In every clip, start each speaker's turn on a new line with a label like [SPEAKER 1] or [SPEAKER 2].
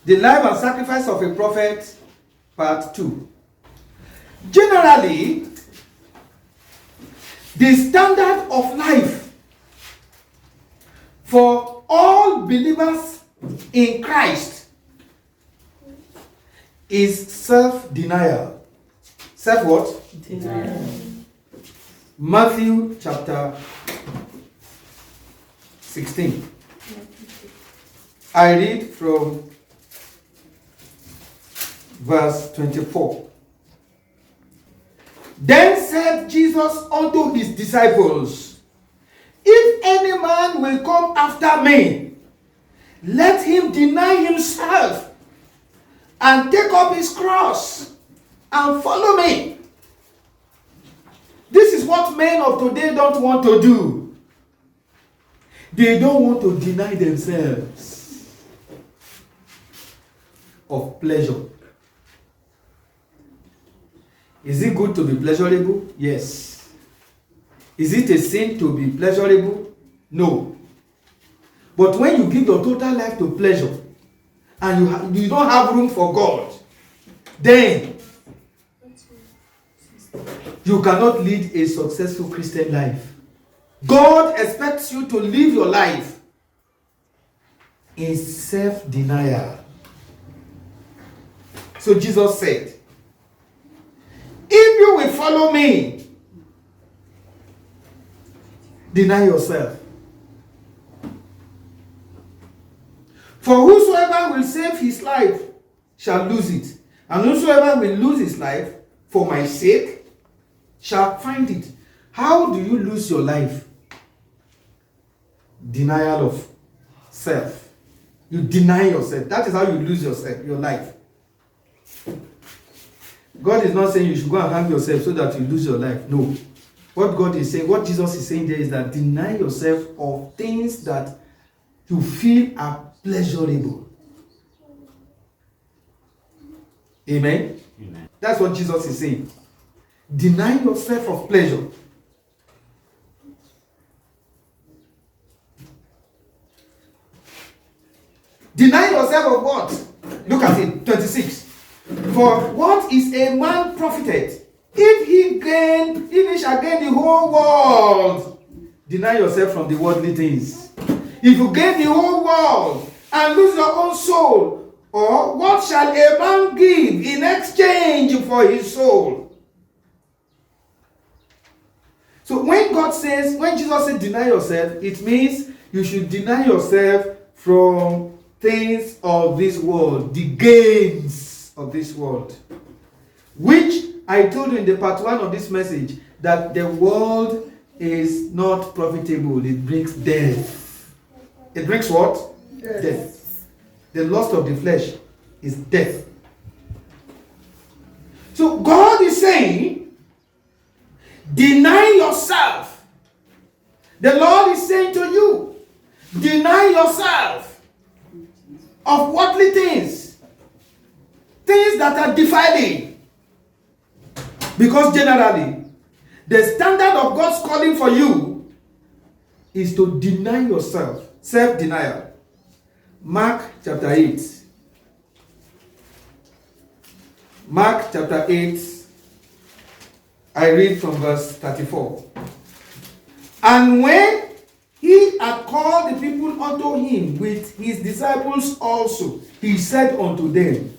[SPEAKER 1] The life and sacrifice of a prophet, part 2. Generally, the standard of life for all believers in Christ is self-denial. Self what?
[SPEAKER 2] Denial.
[SPEAKER 1] Matthew chapter 16. I read from verse 24. Then said Jesus unto his disciples, if any man will come after me, let him deny himself and take up his cross and follow me. This is what men of today don't want to do. They don't want to deny themselves of pleasure. Is it good to be pleasurable? Yes. Is it a sin to be pleasurable? No. But when you give your total life to pleasure and you don't have room for God, then you cannot lead a successful Christian life. God expects you to live your life in self-denial. So Jesus said, if you will follow me, deny yourself. For whosoever will save his life shall lose it, and whosoever will lose his life for my sake shall find it. How do you lose your life? Denial of self. You deny yourself. That is how you lose yourself, your life. God is not saying you should go and hang yourself so that you lose your life. No. What God is saying, what Jesus is saying there is that deny yourself of things that you feel are pleasurable. Amen?
[SPEAKER 2] Amen.
[SPEAKER 1] That's what Jesus is saying. Deny yourself of pleasure. Deny yourself of what? Look at it, 26. For what is a man profited if he shall gain the whole world? Deny yourself from the worldly things. If you gain the whole world and lose your own soul, or what shall a man give in exchange for his soul? So when Jesus said deny yourself, it means you should deny yourself from things of this world, the gains of this world, which I told you in the part 1 of this message, that the world is not profitable. It brings death. It brings what? Death. The lust of the flesh is death. So God is saying, deny yourself. The Lord is saying to you, deny yourself of worldly things, things that are defiling. Because generally, the standard of God's calling for you is to deny yourself, self-denial. Mark chapter 8. Mark chapter 8, I read from verse 34. And when he had called the people unto him with his disciples also, he said unto them,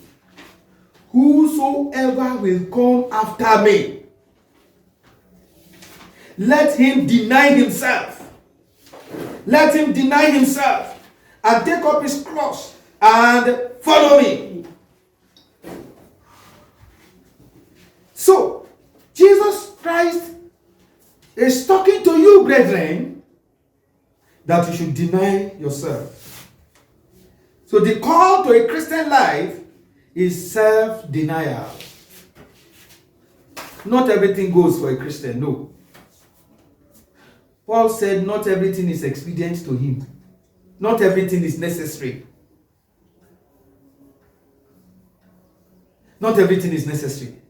[SPEAKER 1] whosoever will come after me, let him deny himself. Let him deny himself and take up his cross and follow me. So, Jesus Christ is talking to you, brethren, that you should deny yourself. So the call to a Christian life is self-denial. Not everything goes for a Christian, no. Paul said not everything is expedient to him. Not everything is necessary. Not everything is necessary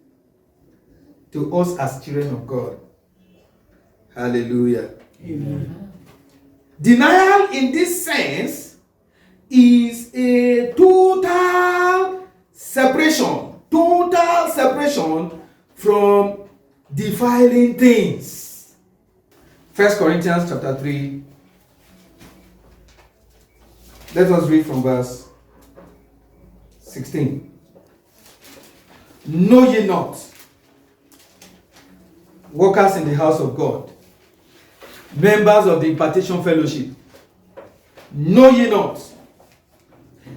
[SPEAKER 1] to us as children of God. Hallelujah.
[SPEAKER 2] Amen.
[SPEAKER 1] Denial in this sense is a total separation, total separation from defiling things. 1 Corinthians chapter 3. Let us read from verse 16. Know ye not, workers in the house of God, members of the impartation fellowship, know ye not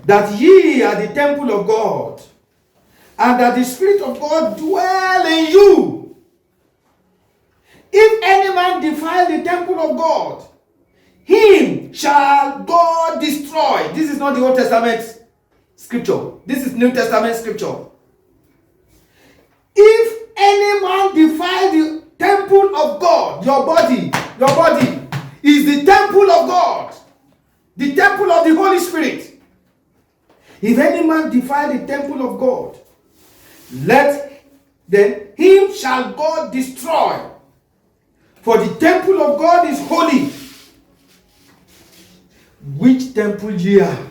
[SPEAKER 1] that ye are the temple of God, and that the Spirit of God dwell in you? If any man defile the temple of God, him shall God destroy. This is not the Old Testament scripture. This is New Testament scripture. If any man defile the temple of God, your body is the temple of God, the temple of the Holy Spirit. If any man defile the temple of God, then him shall God destroy. For the temple of God is holy, which temple ye are.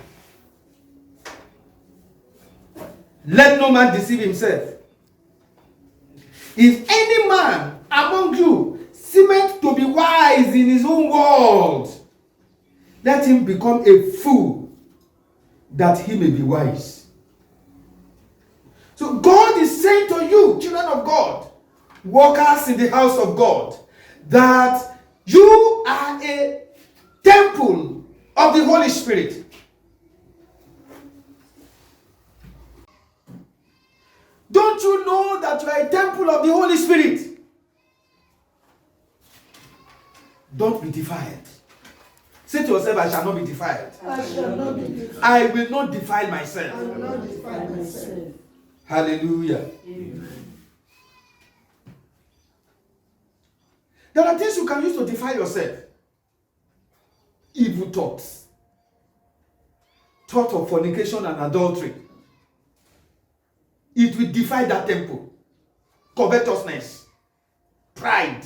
[SPEAKER 1] Let no man deceive himself. If any man among you seemeth to be wise in his own world, let him become a fool, that he may be wise. So God is saying to you, children of God, workers in the house of God, that you are a temple of the Holy Spirit. Don't you know that you are a temple of the Holy Spirit? Don't be defiled. Say to yourself, I shall not be defiled.
[SPEAKER 2] I shall not be defiled.
[SPEAKER 1] I will not defile myself.
[SPEAKER 2] I will not defile myself.
[SPEAKER 1] Hallelujah.
[SPEAKER 2] Amen.
[SPEAKER 1] There are things you can use to defile yourself. Evil thoughts. Thought of fornication and adultery. It will defile that temple. Covetousness. Pride.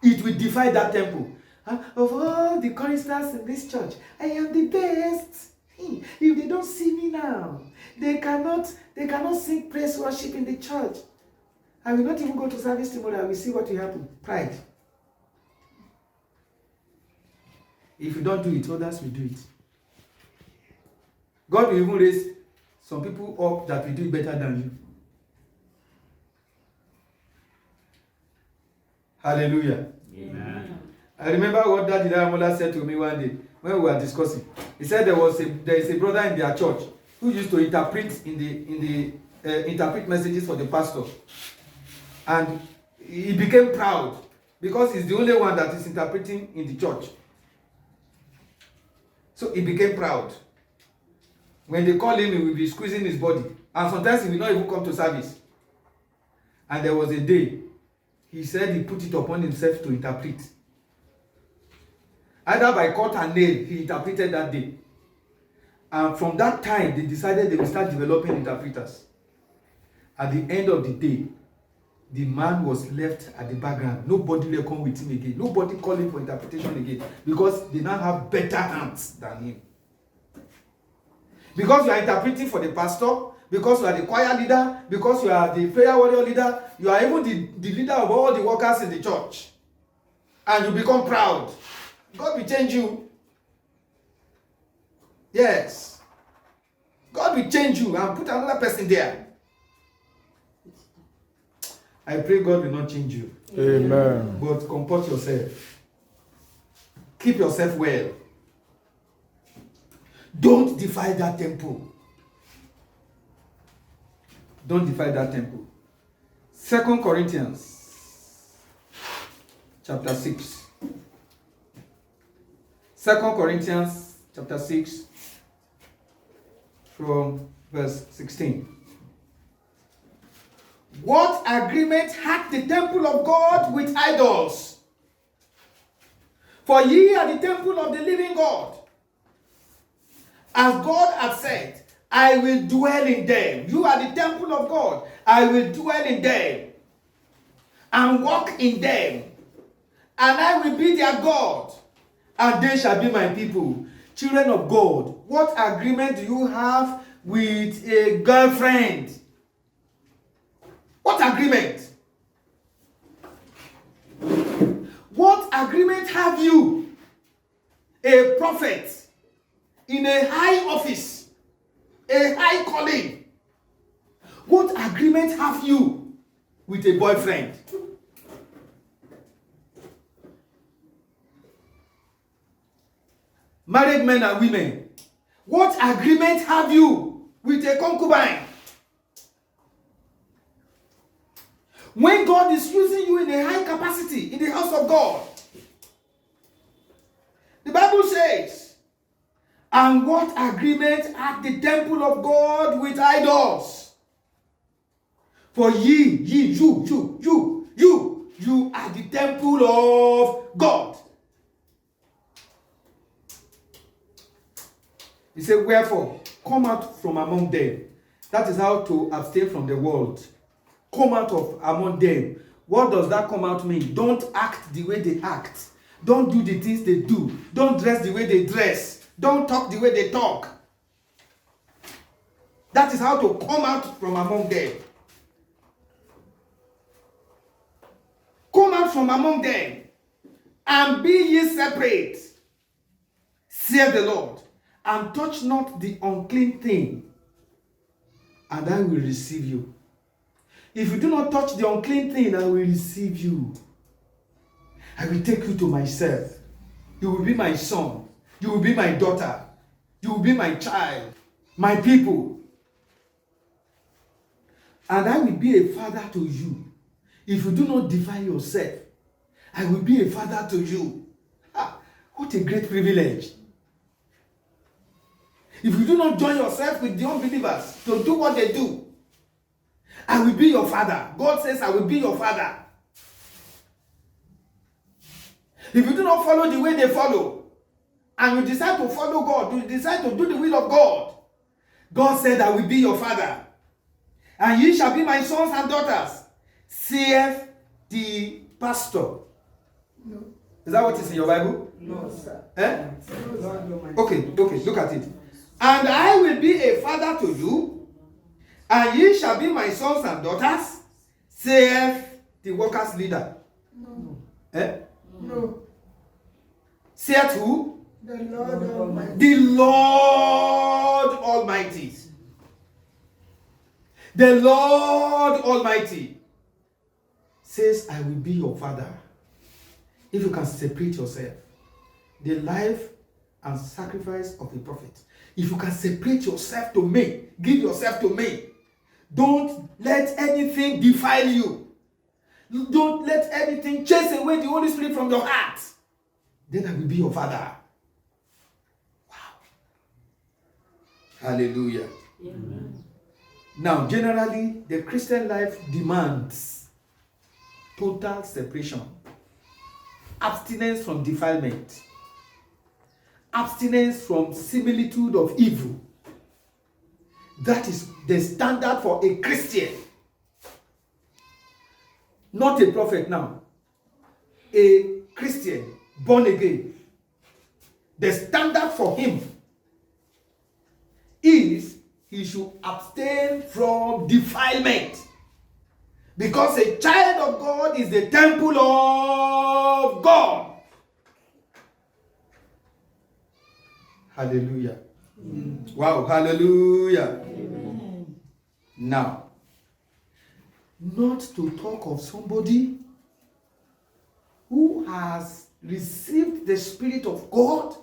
[SPEAKER 1] It will defile that temple. Of all the choristers in this church, I am the best. If they don't see me now, they cannot sing praise worship in the church. I will not even go to service tomorrow. I will see what will happen. Pride. If you don't do it, others will do it. God will even raise some people up that will do it better than you. Hallelujah.
[SPEAKER 3] Amen.
[SPEAKER 1] I remember what Daddy Damola said to me one day when we were discussing. He said there is a brother in their church who used to interpret interpret messages for the pastor, and he became proud because he's the only one that is interpreting in the church. So he became proud. When they call him, he will be squeezing his body, and sometimes he will not even come to service. And there was a day he said he put it upon himself to interpret. Either by cut and nail, he interpreted that day. And from that time, they decided they will start developing interpreters. At the end of the day, the man was left at the background. Nobody will come with him again. Nobody called him for interpretation again, because they now have better hands than him. Because you are interpreting for the pastor, because you are the choir leader, because you are the prayer warrior leader, you are even the leader of all the workers in the church. And you become proud. God will change you. Yes. God will change you and put another person there. I pray God will not change you.
[SPEAKER 4] Amen.
[SPEAKER 1] But comport yourself. Keep yourself well. Don't defile that temple. Don't defile that temple. 2 Corinthians chapter 6. 2 Corinthians chapter 6 from verse 16. What agreement hath the temple of God with idols? For ye are the temple of the living God. As God hath said, I will dwell in them. You are the temple of God. I will dwell in them and walk in them. And I will be their God, and they shall be my people. Children of God, what agreement do you have with a girlfriend? What agreement? What agreement have you, a prophet, in a high office, a high calling? What agreement have you with a boyfriend? Married men and women, what agreement have you with a concubine? When God is using you in a high capacity in the house of God, the Bible says, and what agreement hath the temple of God with idols? For you are the temple of God. He said, wherefore, come out from among them. That is how to abstain from the world. Come out of among them. What does that come out mean? Don't act the way they act. Don't do the things they do. Don't dress the way they dress. Don't talk the way they talk. That is how to come out from among them. Come out from among them and be ye separate, saith the Lord, and touch not the unclean thing, and I will receive you. If you do not touch the unclean thing, I will receive you. I will take you to myself. You will be my son. You will be my daughter. You will be my child, my people. And I will be a father to you. If you do not defile yourself, I will be a father to you. Ah, what a great privilege. If you do not join yourself with the unbelievers to do what they do, I will be your father. God says, I will be your father. If you do not follow the way they follow, and you decide to follow God, you decide to do the will of God, God said, I will be your father. And ye shall be my sons and daughters, saith the pastor.
[SPEAKER 2] No.
[SPEAKER 1] Is that what is in your Bible?
[SPEAKER 2] No, sir.
[SPEAKER 1] Eh?
[SPEAKER 2] No.
[SPEAKER 1] Okay, look at it. And I will be a father to you, and ye shall be my sons and daughters, saith the workers' leader.
[SPEAKER 2] No.
[SPEAKER 1] Eh?
[SPEAKER 2] No.
[SPEAKER 1] Saith who?
[SPEAKER 2] The Lord Almighty.
[SPEAKER 1] The Lord Almighty. The Lord Almighty says, I will be your father. If you can separate yourself, the life and sacrifice of a prophet, if you can separate yourself to me, give yourself to me, don't let anything defile you. Don't let anything chase away the Holy Spirit from your heart. Then I will be your father. Wow. Hallelujah.
[SPEAKER 2] Amen.
[SPEAKER 1] Now, generally, the Christian life demands total separation, abstinence from defilement, abstinence from similitude of evil. That is the standard for a Christian. Not a prophet now. A Christian, born again. The standard for him is he should abstain from defilement. Because a child of God is the temple of God. Hallelujah. Wow, hallelujah.
[SPEAKER 2] Amen.
[SPEAKER 1] Now, not to talk of somebody who has received the Spirit of God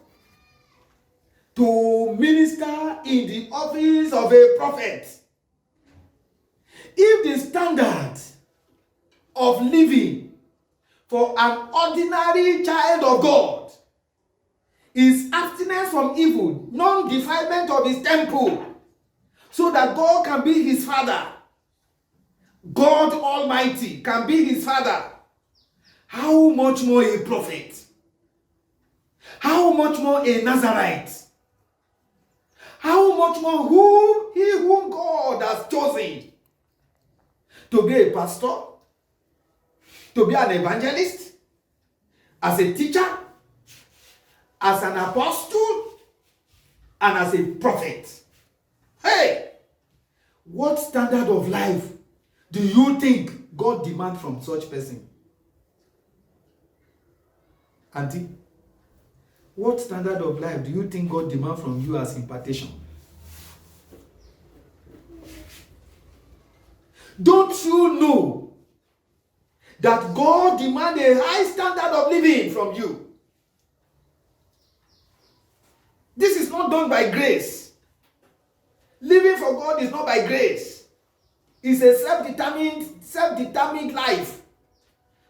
[SPEAKER 1] to minister in the office of a prophet. If the standard of living for an ordinary child of God is abstinence from evil, non-defilement of his temple, so that God can be his father, God Almighty can be his father, how much more a prophet? How much more a Nazarite? How much more whom God has chosen to be a pastor, to be an evangelist, as a teacher, as an apostle, and as a prophet. Hey! What standard of life do you think God demands from such person? Auntie, what standard of life do you think God demands from you as impartation? Don't you know that God demands a high standard of living from you? This is not done by grace. Living for God is not by grace. It's a self-determined life.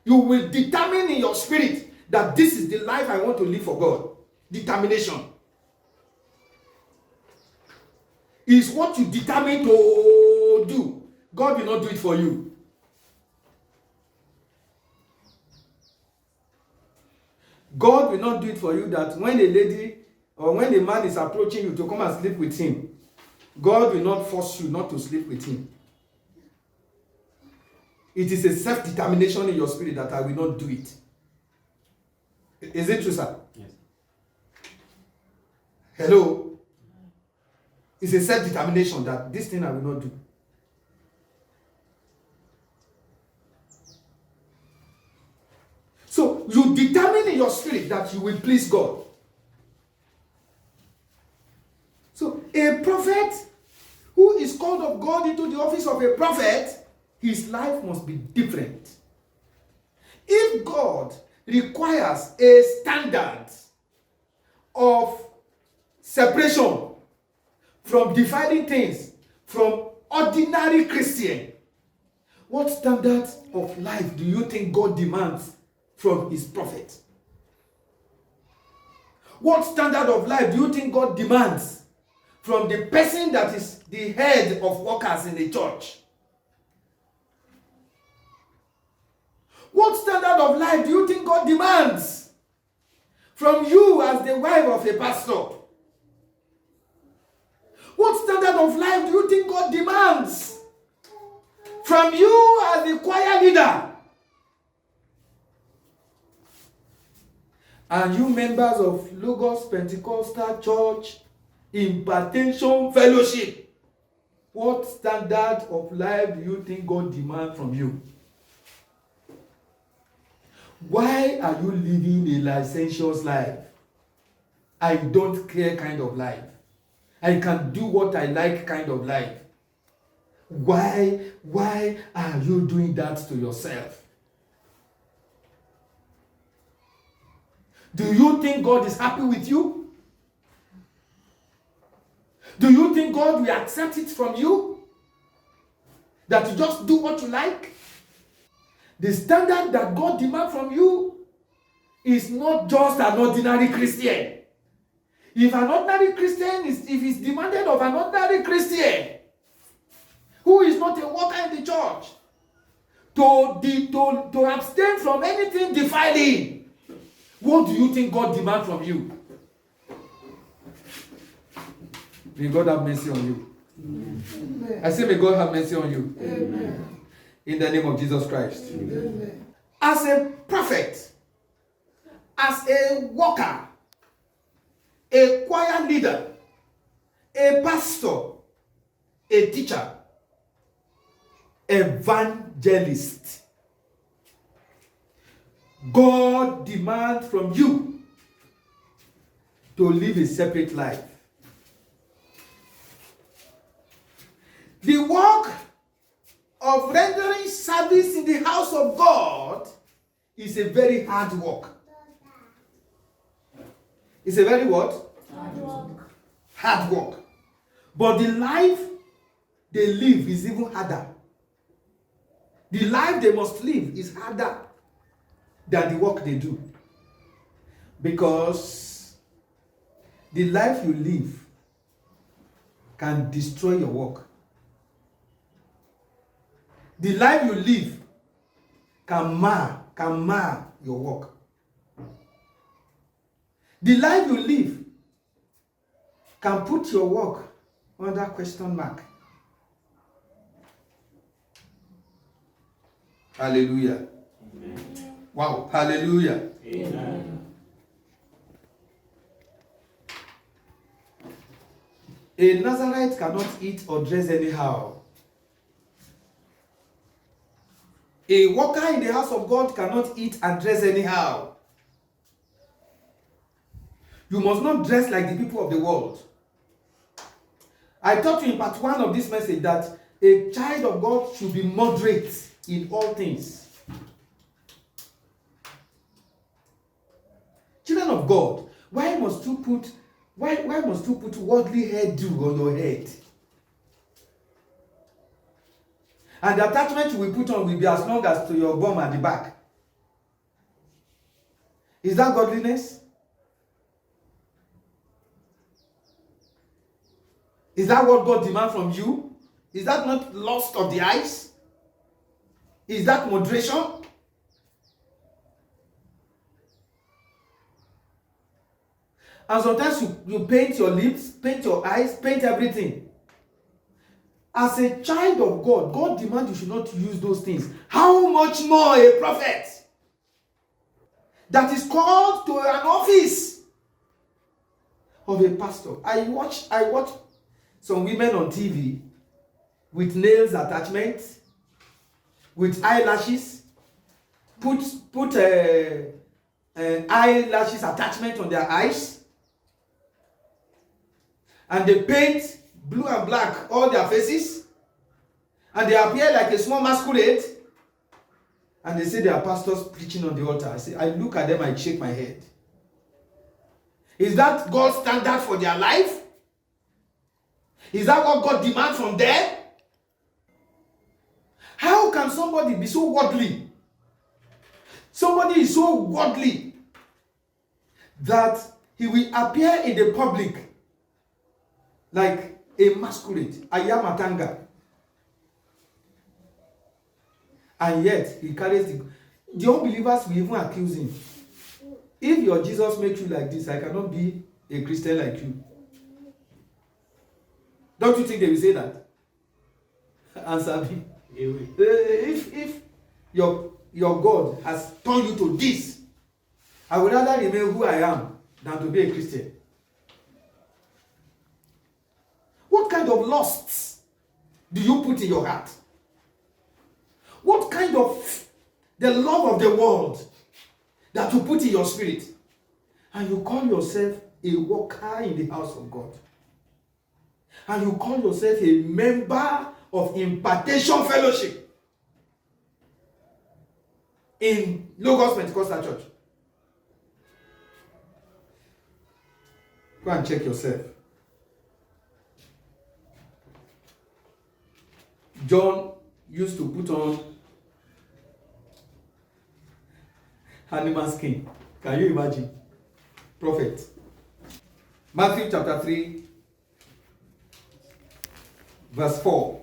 [SPEAKER 1] You will determine in your spirit that this is the life I want to live for God. Determination is what you determine to do. God will not do it for you. God will not do it for you that when a lady or when a man is approaching you to come and sleep with him, God will not force you not to sleep with him. It is a self-determination in your spirit that I will not do it. Is it true, sir?
[SPEAKER 3] Yes.
[SPEAKER 1] Hello? It's a self-determination that this thing I will not do. So you determine in your spirit that you will please God. So a prophet who is called of God into the office of a prophet, his life must be different. If God requires a standard of separation from defiling things from ordinary Christian, what standard of life do you think God demands from his prophet? What standard of life do you think God demands from the person that is the head of workers in the church? What standard of life do you think God demands from you as the wife of a pastor? What standard of life do you think God demands from you as the choir leader? And you members of Logos Pentecostal Church Impartation Fellowship, what standard of life do you think God demands from you? Why are you living a licentious life? I don't care kind of life. I can do what I like kind of life. Why are you doing that to yourself? Do you think God is happy with you? Do you think God will accept it from you? That you just do what you like? The standard that God demands from you is not just an ordinary Christian. If an ordinary Christian if it's demanded of an ordinary Christian who is not a worker in the church to abstain from anything defiling, what do you think God demands from you? May God have mercy on you.
[SPEAKER 2] Amen.
[SPEAKER 1] I say, may God have mercy on you.
[SPEAKER 2] Amen.
[SPEAKER 1] In the name of Jesus Christ.
[SPEAKER 2] Amen.
[SPEAKER 1] As a prophet, as a worker, a choir leader, a pastor, a teacher, evangelist, God demands from you to live a separate life. The work of rendering service in the house of God is a very hard work. It's a very what?
[SPEAKER 2] Hard work.
[SPEAKER 1] Hard work. But the life they live is even harder. The life they must live is harder than the work they do. Because the life you live can destroy your work. The life you live can mar your work. The life you live can put your work under question mark. Hallelujah.
[SPEAKER 3] Amen.
[SPEAKER 1] Wow. Hallelujah.
[SPEAKER 3] Amen.
[SPEAKER 1] A Nazarite cannot eat or dress anyhow A worker in the house of God cannot eat and dress anyhow. You must not dress like the people of the world. I taught you in part 1 of this message that a child of God should be moderate in all things. Children of God, why must you put worldly hairdo on your head? And the attachment you will put on will be as long as to your bum at the back. Is that godliness? Is that what God demands from you? Is that not lust of the eyes? Is that moderation? And sometimes you paint your lips, paint your eyes, paint everything. As a child of God, God demands you should not use those things. How much more a prophet that is called to an office of a pastor? I watch some women on TV with nails attachment, with eyelashes, put eyelashes attachment on their eyes, and they paint blue and black all their faces, and they appear like a small masquerade, and they say they are pastors preaching on the altar. I look at them, I shake my head. Is that God's standard for their life? Is that what God demands from them? How can somebody be so worldly? Somebody is so worldly that he will appear in the public like a masquerade, a yamatanga. And yet, he carries the unbelievers will even accuse him. If your Jesus makes you like this, I cannot be a Christian like you. Don't you think they will say that? Answer me. If your God has turned you to this, I would rather remain who I am than to be a Christian. What kind of lusts do you put in your heart? What kind of the love of the world that you put in your spirit? And you call yourself a worker in the house of God. And you call yourself a member of Impartation Fellowship in Logos Pentecostal Church. Go and check yourself. John used to put on animal skin. Can you imagine? Prophet. Matthew chapter 3, verse 4.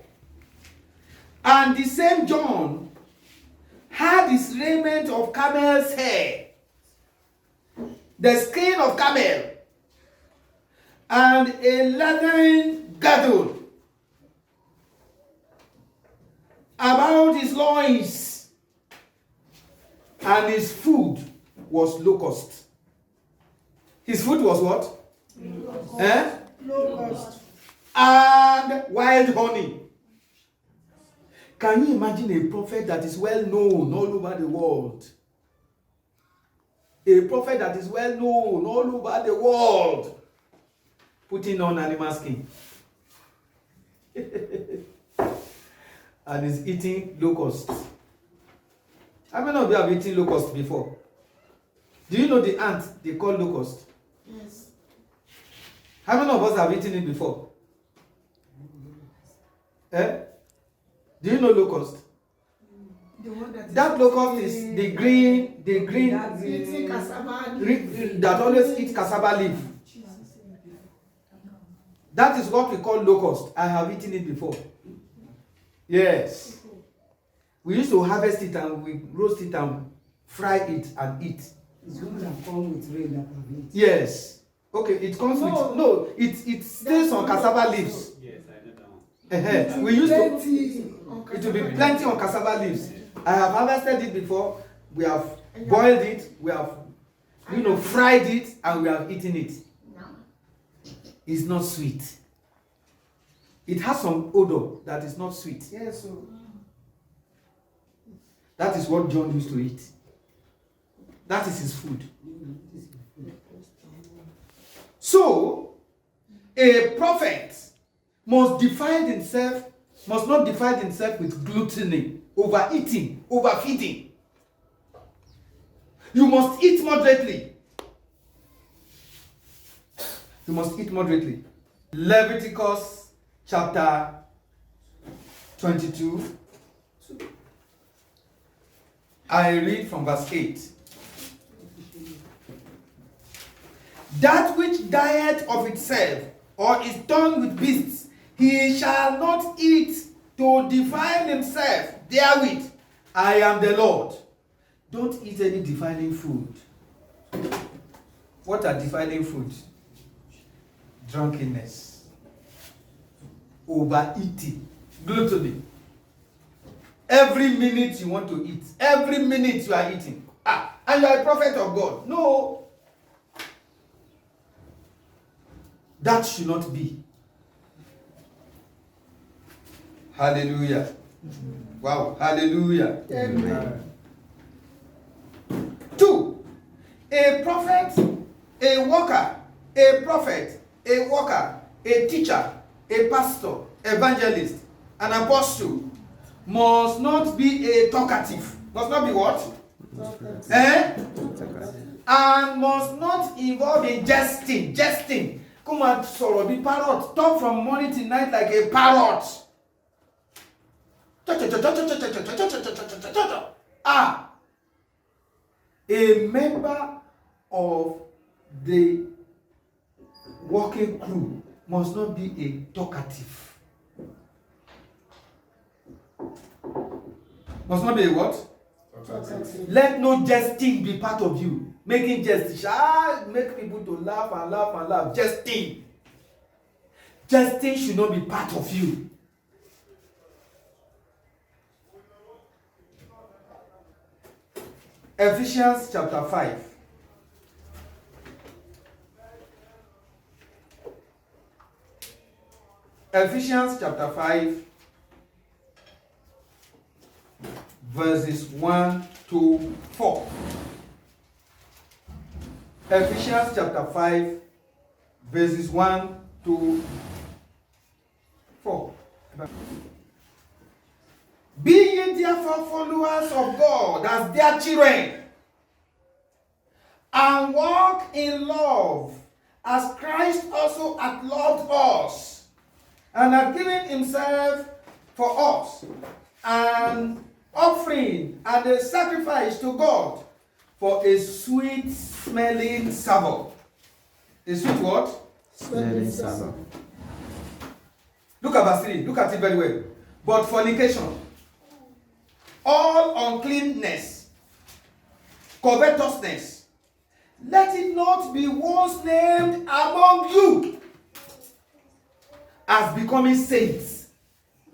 [SPEAKER 1] And the same John had his raiment of camel's hair, the skin of camel, and a leathern girdle about his loins, and his food was locust. His food was what?
[SPEAKER 2] Locust. Locust.
[SPEAKER 1] And wild honey. Can you imagine a prophet that is well known all over the world? A prophet that is well known all over the world, putting on animal skin. And is eating locusts. How many of you have eaten locust before? Do you know the ant they call locust?
[SPEAKER 2] Yes.
[SPEAKER 1] How many of us have eaten it before? Eh? Do you know locust?
[SPEAKER 2] The one
[SPEAKER 1] That locust is the green
[SPEAKER 2] eating cassava leaf.
[SPEAKER 1] that always eat cassava leaf. That is what we call locust. I have eaten it before. Yes. We used to harvest it and we roast it and fry it and eat.
[SPEAKER 4] It's going to come with rain that will eat.
[SPEAKER 1] Yes. Okay, it comes with it stays on cassava leaves.
[SPEAKER 3] Yes, I know that one.
[SPEAKER 1] We used to
[SPEAKER 2] Plenty
[SPEAKER 1] it will be plenty on cassava leaves. I have harvested it before. We have boiled it. We have fried it and we have eaten it. It's not sweet. It has some odor that is not sweet.
[SPEAKER 2] Yes, so
[SPEAKER 1] That is what John used to eat. That is his food. So, a prophet must not defile himself with gluttony, overeating, overfeeding. You must eat moderately. You must eat moderately. Leviticus chapter 22. I read from verse 8. That which dieth of itself, or is done with beasts, he shall not eat to defile himself therewith. I am the Lord. Don't eat any defiling food. What are defiling food? Drunkenness, overeating, gluttony. Every minute you want to eat, every minute you are eating. And you are a prophet of God. No. That should not be. Hallelujah. Wow. Hallelujah.
[SPEAKER 2] Amen.
[SPEAKER 1] 2. A prophet, a worker, a prophet, a worker, a teacher, a pastor, evangelist, an apostle must not be a talkative. Must not be what? And must not involve in jesting. Jesting. Come and sorrow, be parrot. Talk from morning till night like a parrot. A member of the working crew must not be a talkative. Must not be a what? Let no jesting be part of you. Making jest shall make people to laugh and laugh and laugh. Jesting. Jesting should not be part of you. Ephesians chapter 5. Ephesians chapter 5, verses 1 to 4. Ephesians chapter 5, verses 1 to 4. Be ye therefore followers of God as their children, and walk in love, as Christ also hath loved us, and hath given himself for us, an offering and a sacrifice to God, for a sweet smelling savour. A sweet what?
[SPEAKER 2] Smelling savour.
[SPEAKER 1] Look at verse 3. Look at it very well. But fornication, all uncleanness, covetousness, let it not be once named among you as becoming saints.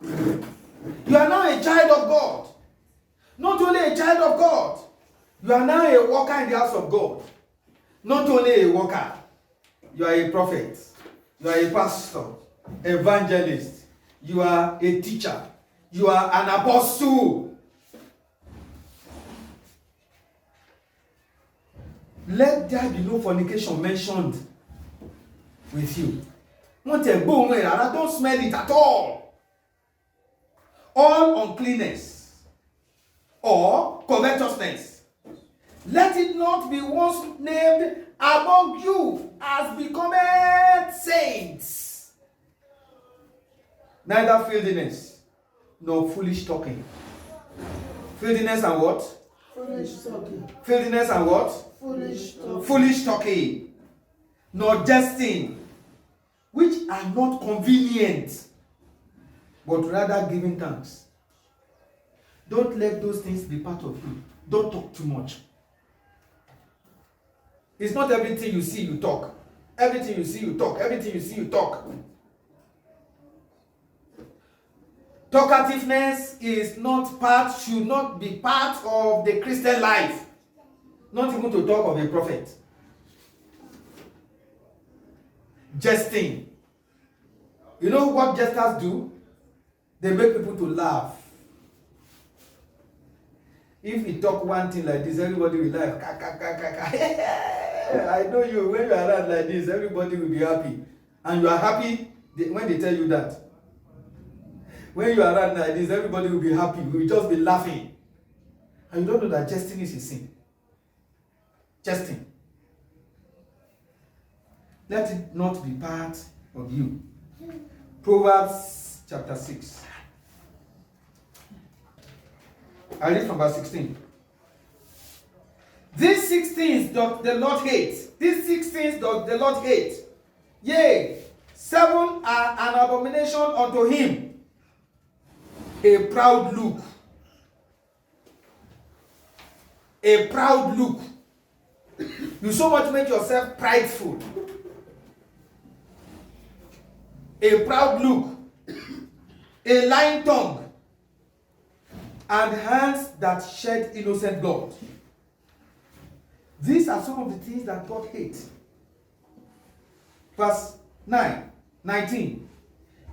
[SPEAKER 1] You are now a child of God. Not only a child of God, you are now a worker in the house of God. Not only a worker, you are a prophet, you are a pastor, evangelist, you are a teacher, you are an apostle. Let there be no fornication mentioned with you. Don't smell it at all. All uncleanness or covetousness, let it not be once named among you as becometh saints. Neither filthiness nor foolish talking. Filthiness and what?
[SPEAKER 2] Foolish talking.
[SPEAKER 1] Filthiness and what?
[SPEAKER 2] Foolish talking.
[SPEAKER 1] Foolish talking, nor jesting, which are not convenient, but rather giving thanks. Don't let those things be part of you. Don't talk too much. It's not everything you see, you talk. Everything you see, you talk. Everything you see, you talk. Talkativeness should not be part of the Christian life. Not even to talk of a prophet. Jesting. You know what jesters do? They make people to laugh. If he talk one thing like this, everybody will laugh. Ka, ka, ka, ka, ka. I know you, when you are around like this, everybody will be happy. And you are happy when they tell you that. When you are around like this, everybody will be happy. We will just be laughing. And you don't know that jesting is a sin. Jesting. Let it not be part of you. Proverbs chapter 6. I read from verse 16. These 6 things doth the Lord hate. These 6 things doth the Lord hate. Yea, 7 are an abomination unto him. A proud look. A proud look. You so much make yourself prideful. A proud look. A lying tongue. And hands that shed innocent blood. These are some of the things that God hates. Verse 19.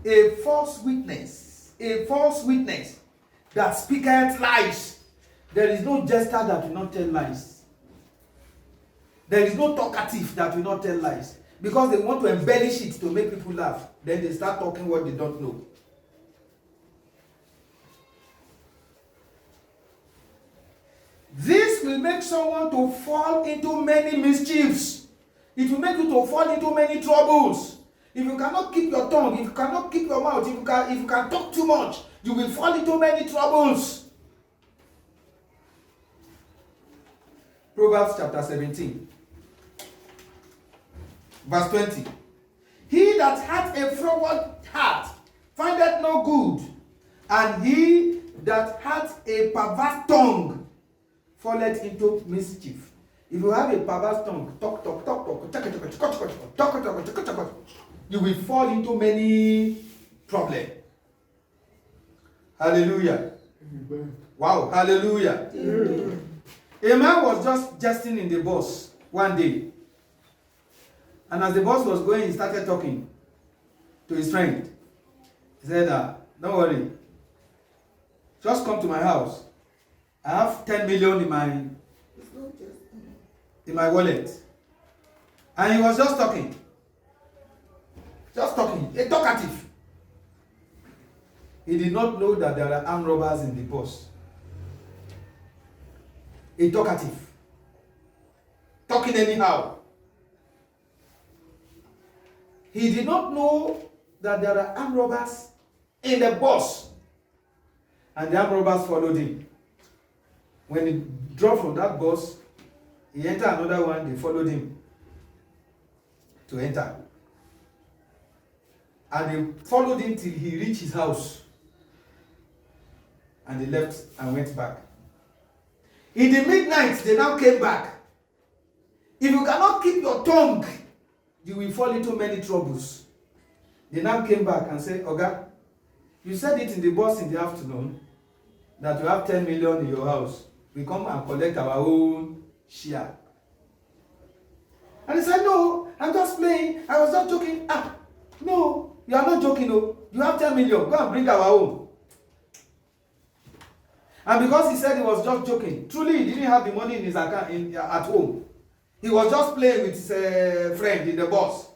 [SPEAKER 1] A false witness that speaketh lies. There is no jester that will not tell lies. There is no talkative that will not tell lies. Because they want to embellish it to make people laugh. Then they start talking what they don't know. This will make someone to fall into many mischiefs. It will make you to fall into many troubles. If you cannot keep your tongue, if you cannot keep your mouth, if you can talk too much, you will fall into many troubles. Proverbs chapter 17. Verse 20. He that hath a froward heart findeth no good, and he that hath a perverse tongue falleth into mischief. If you have a perverse tongue, talk, you will fall into many problems. Hallelujah. Wow, hallelujah. A man was just jesting in the bus one day. And as the boss was going, he started talking to his friend. He said, don't worry. Just come to my house. I have 10 million in my wallet. And he was just talking. A talkative. He did not know that there are armed robbers in the bus. A talkative. Talking anyhow. He did not know that there are armed robbers in the bus. And the armed robbers followed him. When he dropped from that bus, he entered another one, they followed him to enter. And they followed him till he reached his house. And they left and went back. In the midnight, they now came back. If you cannot keep your tongue, you will fall into many troubles. They now came back and said, Oga, you said it in the bus in the afternoon that you have 10 million in your house. We come and collect our own share. And he said, no, I'm just playing. I was just joking. No, you are not joking. No. You have 10 million. Go and bring our own. And because he said he was just joking, truly he didn't have the money in his account at home. He was just playing with his friend in the bus.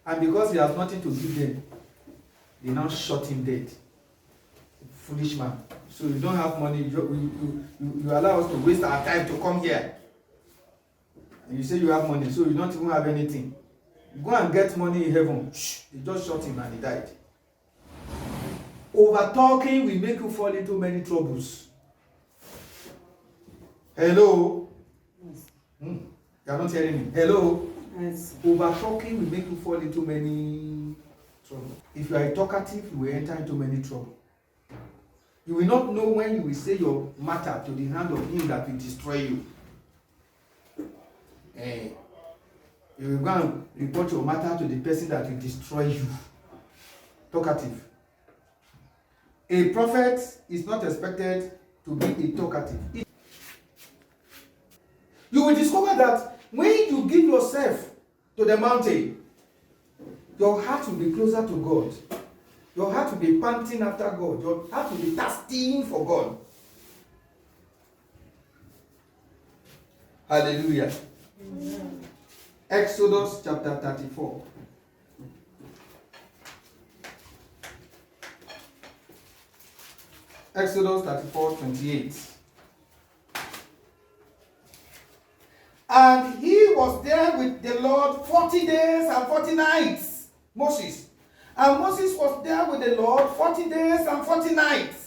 [SPEAKER 1] And because he has nothing to give them, they now shot him dead. Foolish man. So you don't have money, you allow us to waste our time to come here. And you say you have money, so you don't even have anything. You go and get money in heaven. They just shot him and he died. Over talking will make you fall into many troubles. Hello?
[SPEAKER 4] Yes.
[SPEAKER 1] You are not hearing me. Hello?
[SPEAKER 4] Yes.
[SPEAKER 1] Over talking will make you fall into many trouble. If you are a talkative, you will enter into many trouble. You will not know when you will say your matter to the hand of him that will destroy you. You will go and report your matter to the person that will destroy you. Talkative. A prophet is not expected to be a talkative. You will discover that when you give yourself to the mountain, your heart will be closer to God. Your heart will be panting after God. Your heart will be thirsting for God. Hallelujah. Exodus chapter 34. Exodus 34:28. And he was there with the Lord 40 days and 40 nights. Moses. And Moses was there with the Lord 40 days and 40 nights.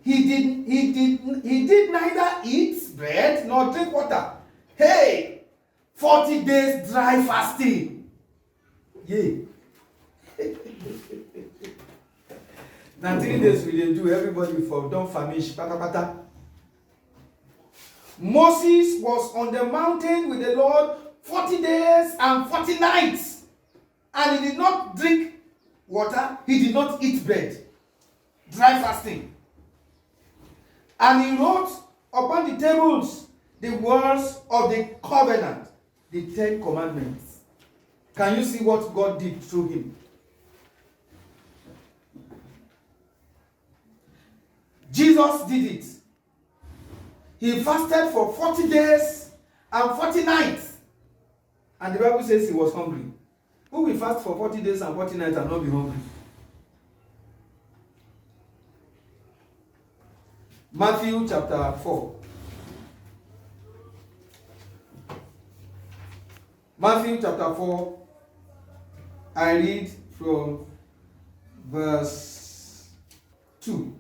[SPEAKER 1] He did neither eat bread nor drink water. Hey, 40 days dry fasting. Yay. Now 3 days we dey do, everybody for don famish pata pata. Moses was on the mountain with the Lord 40 days and 40 nights. And he did not drink water, he did not eat bread. Dry fasting. And he wrote upon the tables the words of the covenant, the 10 commandments. Can you see what God did through him? Jesus did it. He fasted for 40 days and 40 nights. And the Bible says he was hungry. Who will fast for 40 days and 40 nights and not be hungry? Matthew chapter 4. Matthew chapter 4. I read from verse 2.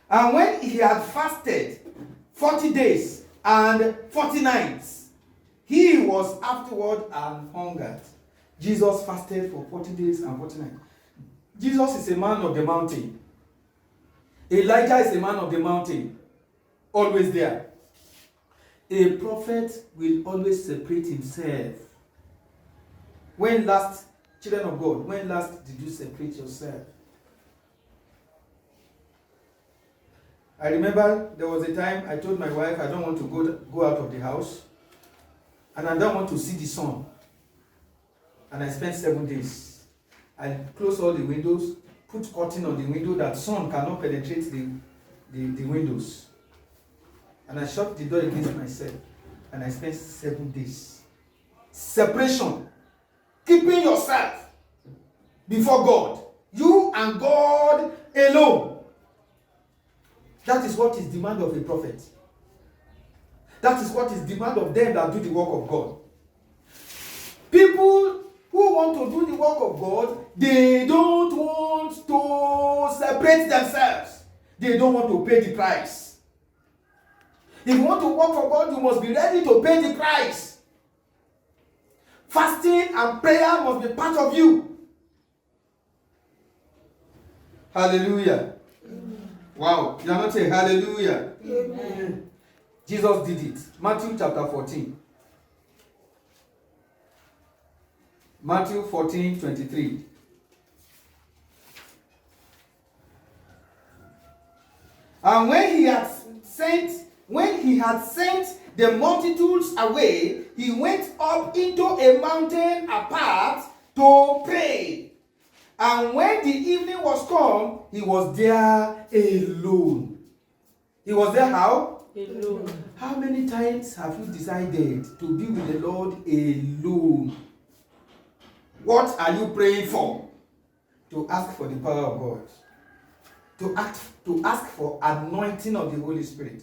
[SPEAKER 1] And when he had fasted 40 days and 40 nights, he was afterward and hungered. Jesus fasted for 40 days and 40 nights. Jesus is a man of the mountain. Elijah is a man of the mountain. Always there. A prophet will always separate himself. When last, children of God, when last did you separate yourself? I remember there was a time I told my wife I don't want to go out of the house and I don't want to see the sun. And I spent 7 days. I closed all the windows, put curtain on the window that sun cannot penetrate the windows. And I shut the door against myself. And I spent 7 days. Separation. Keeping yourself before God. You and God alone. That is what is demand of a prophet. That is what is demand of them that do the work of God. People who want to do the work of God, they don't want to separate themselves. They don't want to pay the price. If you want to work for God, you must be ready to pay the price. Fasting and prayer must be part of you. Hallelujah. Wow, you are not saying hallelujah.
[SPEAKER 2] Amen.
[SPEAKER 1] Jesus did it. Matthew chapter 14. Matthew 14:23. And when he had sent the multitudes away, he went up into a mountain apart to pray. And when the evening was come, he was there alone. He was there how?
[SPEAKER 2] Alone.
[SPEAKER 1] How many times have you decided to be with the Lord alone? What are you praying for? To ask for the power of God. To ask for anointing of the Holy Spirit.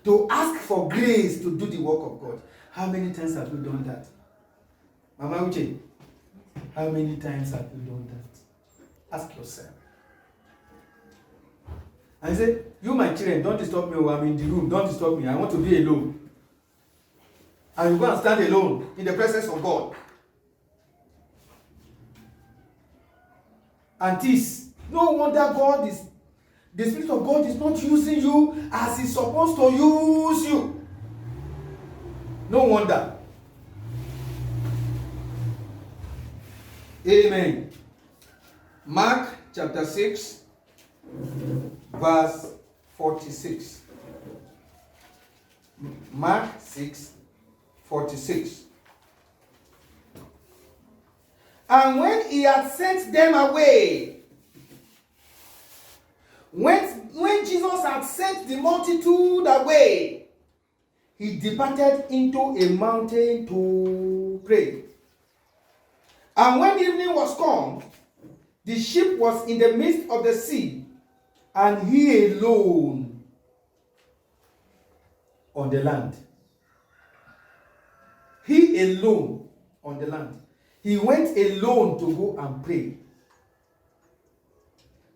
[SPEAKER 1] To ask for grace to do the work of God. How many times have you done that? Mama Uche, how many times have you done that? Ask yourself. And say, you my children, don't disturb me. I'm in the room. Don't disturb me. I want to be alone. And you go and stand alone in the presence of God. And this, no wonder the Spirit of God is not using you as He's supposed to use you. No wonder. Amen. Mark chapter 6, verse 46. Mark 6, 46. And when he had sent them away, When Jesus had sent the multitude away, he departed into a mountain to pray. And when evening was come, the ship was in the midst of the sea, and he alone on the land. He alone on the land. He went alone to go and pray.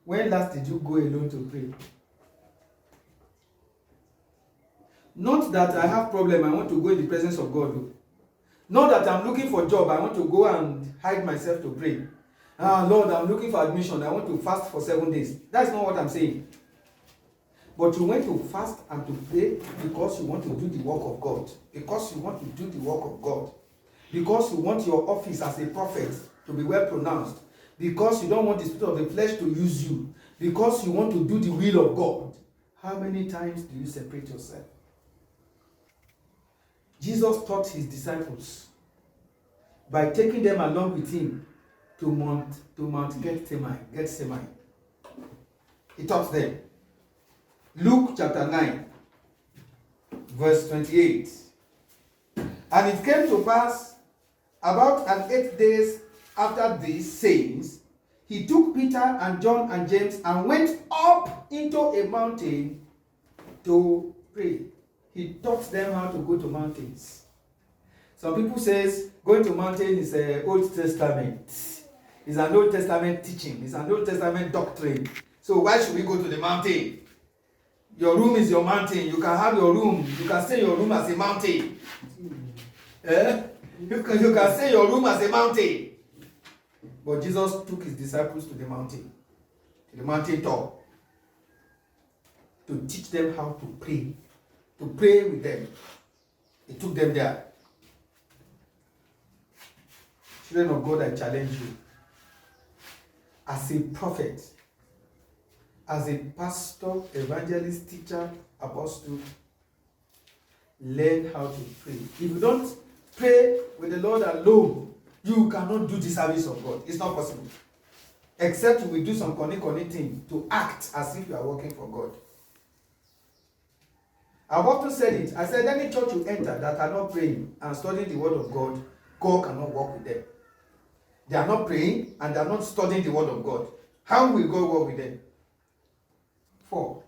[SPEAKER 1] When last did you go alone to pray? Not that I have problem, I want to go in the presence of God. Though. Not that I'm looking for a job, I want to go and hide myself to pray. Lord, I'm looking for admission, I want to fast for 7 days. That's not what I'm saying. But you went to fast and to pray because you want to do the work of God. Because you want to do the work of God. Because you want your office as a prophet to be well pronounced. Because you don't want the spirit of the flesh to use you. Because you want to do the will of God. How many times do you separate yourself? Jesus taught his disciples by taking them along with him to Mount Gethsemane. He taught them. Luke chapter 9, verse 28. And it came to pass about an 8 days after these sayings, he took Peter and John and James and went up into a mountain to pray. He taught them how to go to mountains. Some people says going to mountain is an Old Testament. It's an Old Testament teaching. It's an Old Testament doctrine. So why should we go to the mountain? Your room is your mountain. You can have your room. You can stay in your room as a mountain. You can stay in your room as a mountain. But Jesus took his disciples to the mountain top, to teach them how to pray with them. He took them there. Children of God, I challenge you. As a prophet, as a pastor, evangelist, teacher, apostle, learn how to pray. If you don't pray with the Lord alone, you cannot do the service of God. It's not possible. Except you will do some corny thing to act as if you are working for God. I've often said it. I said any church you enter that are not praying and studying the word of God, God cannot work with them. They are not praying and they are not studying the word of God. How will God work with them? 4.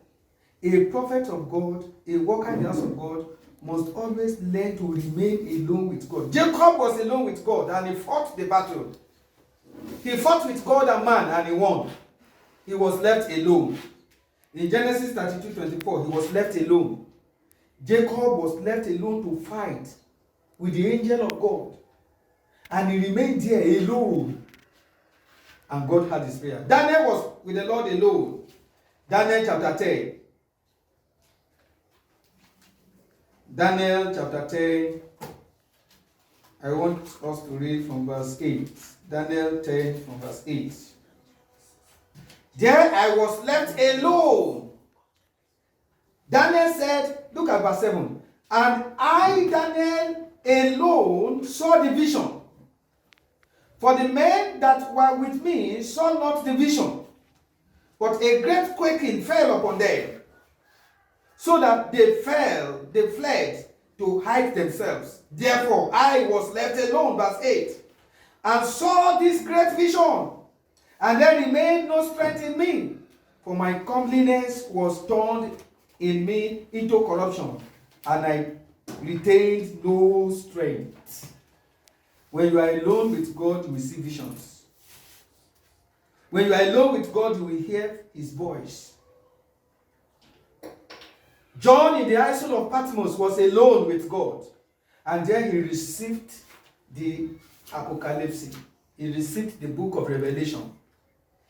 [SPEAKER 1] A prophet of God, a worker in the house of God, must always learn to remain alone with God. Jacob was alone with God and he fought the battle. He fought with God and man and he won. He was left alone. In Genesis 32:24, he was left alone. Jacob was left alone to fight with the angel of God. And he remained there alone. And God had his prayer. Daniel was with the Lord alone. Daniel chapter 10. Daniel chapter 10. I want us to read from verse 8. Daniel 10 from verse 8. There I was left alone. Daniel said, look at verse 7. And I, Daniel, alone saw the vision. For the men that were with me saw not the vision, but a great quaking fell upon them, so that they fled to hide themselves. Therefore I was left alone, verse 8, and saw this great vision, and there remained no strength in me, for my comeliness was turned in me into corruption, and I retained no strength. When you are alone with God, you will see visions. When you are alone with God, you will hear his voice. John in the isle of Patmos was alone with God. And there he received the Apocalypse. He received the book of Revelation.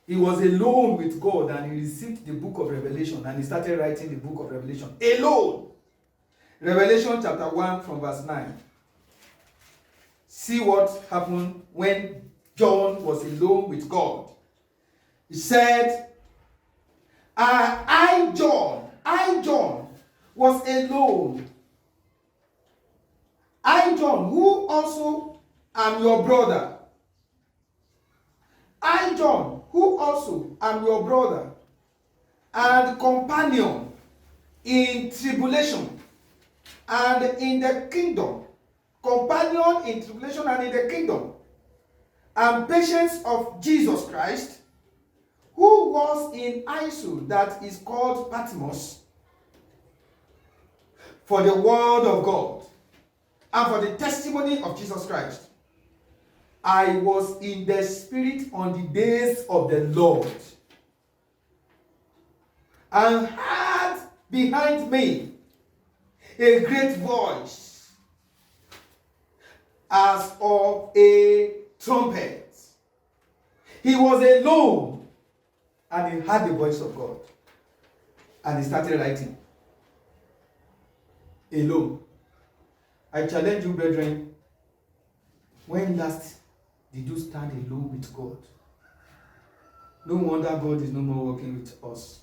[SPEAKER 1] He was alone with God and he received the book of Revelation. And he started writing the book of Revelation. Alone. Revelation chapter 1 from verse 9. See what happened when John was alone with God. He said, I, John, was alone. I, John, who also am your brother. I, John, who also am your brother and companion in tribulation and in the kingdom. Companion in tribulation and in the kingdom. And patience of Jesus Christ, who was in Isu, that is called Patmos, for the word of God and for the testimony of Jesus Christ. I was in the Spirit on the days of the Lord, and heard behind me a great voice as of a trumpet. He was alone, and he heard the voice of God, and he started writing. Alone. I challenge you, brethren, when last did you stand alone with God? No wonder God is no more working with us.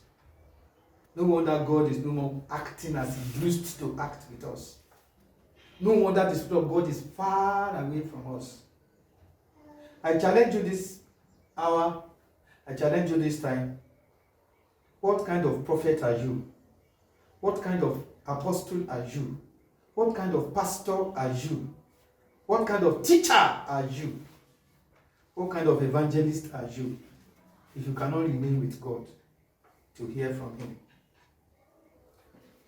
[SPEAKER 1] No wonder God is no more acting as he used to act with us. No wonder the Spirit of God is far away from us. I challenge you this hour. I challenge you this time. What kind of prophet are you? What kind of apostle are you? What kind of pastor are you? What kind of teacher are you? What kind of evangelist are you? If you cannot remain with God to hear from him.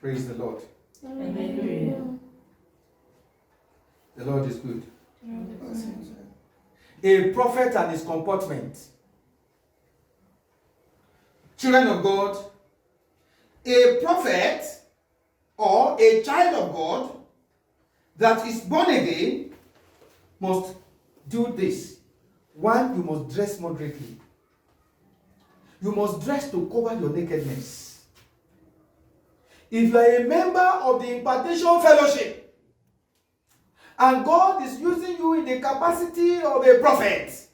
[SPEAKER 1] Praise the Lord.
[SPEAKER 2] Amen.
[SPEAKER 1] The Lord is good. A prophet and his comportment. Children of God, a prophet or a child of God that is born again must do this. One, you must dress moderately. You must dress to cover your nakedness. If you are a member of the impartation fellowship and God is using you in the capacity of a prophet,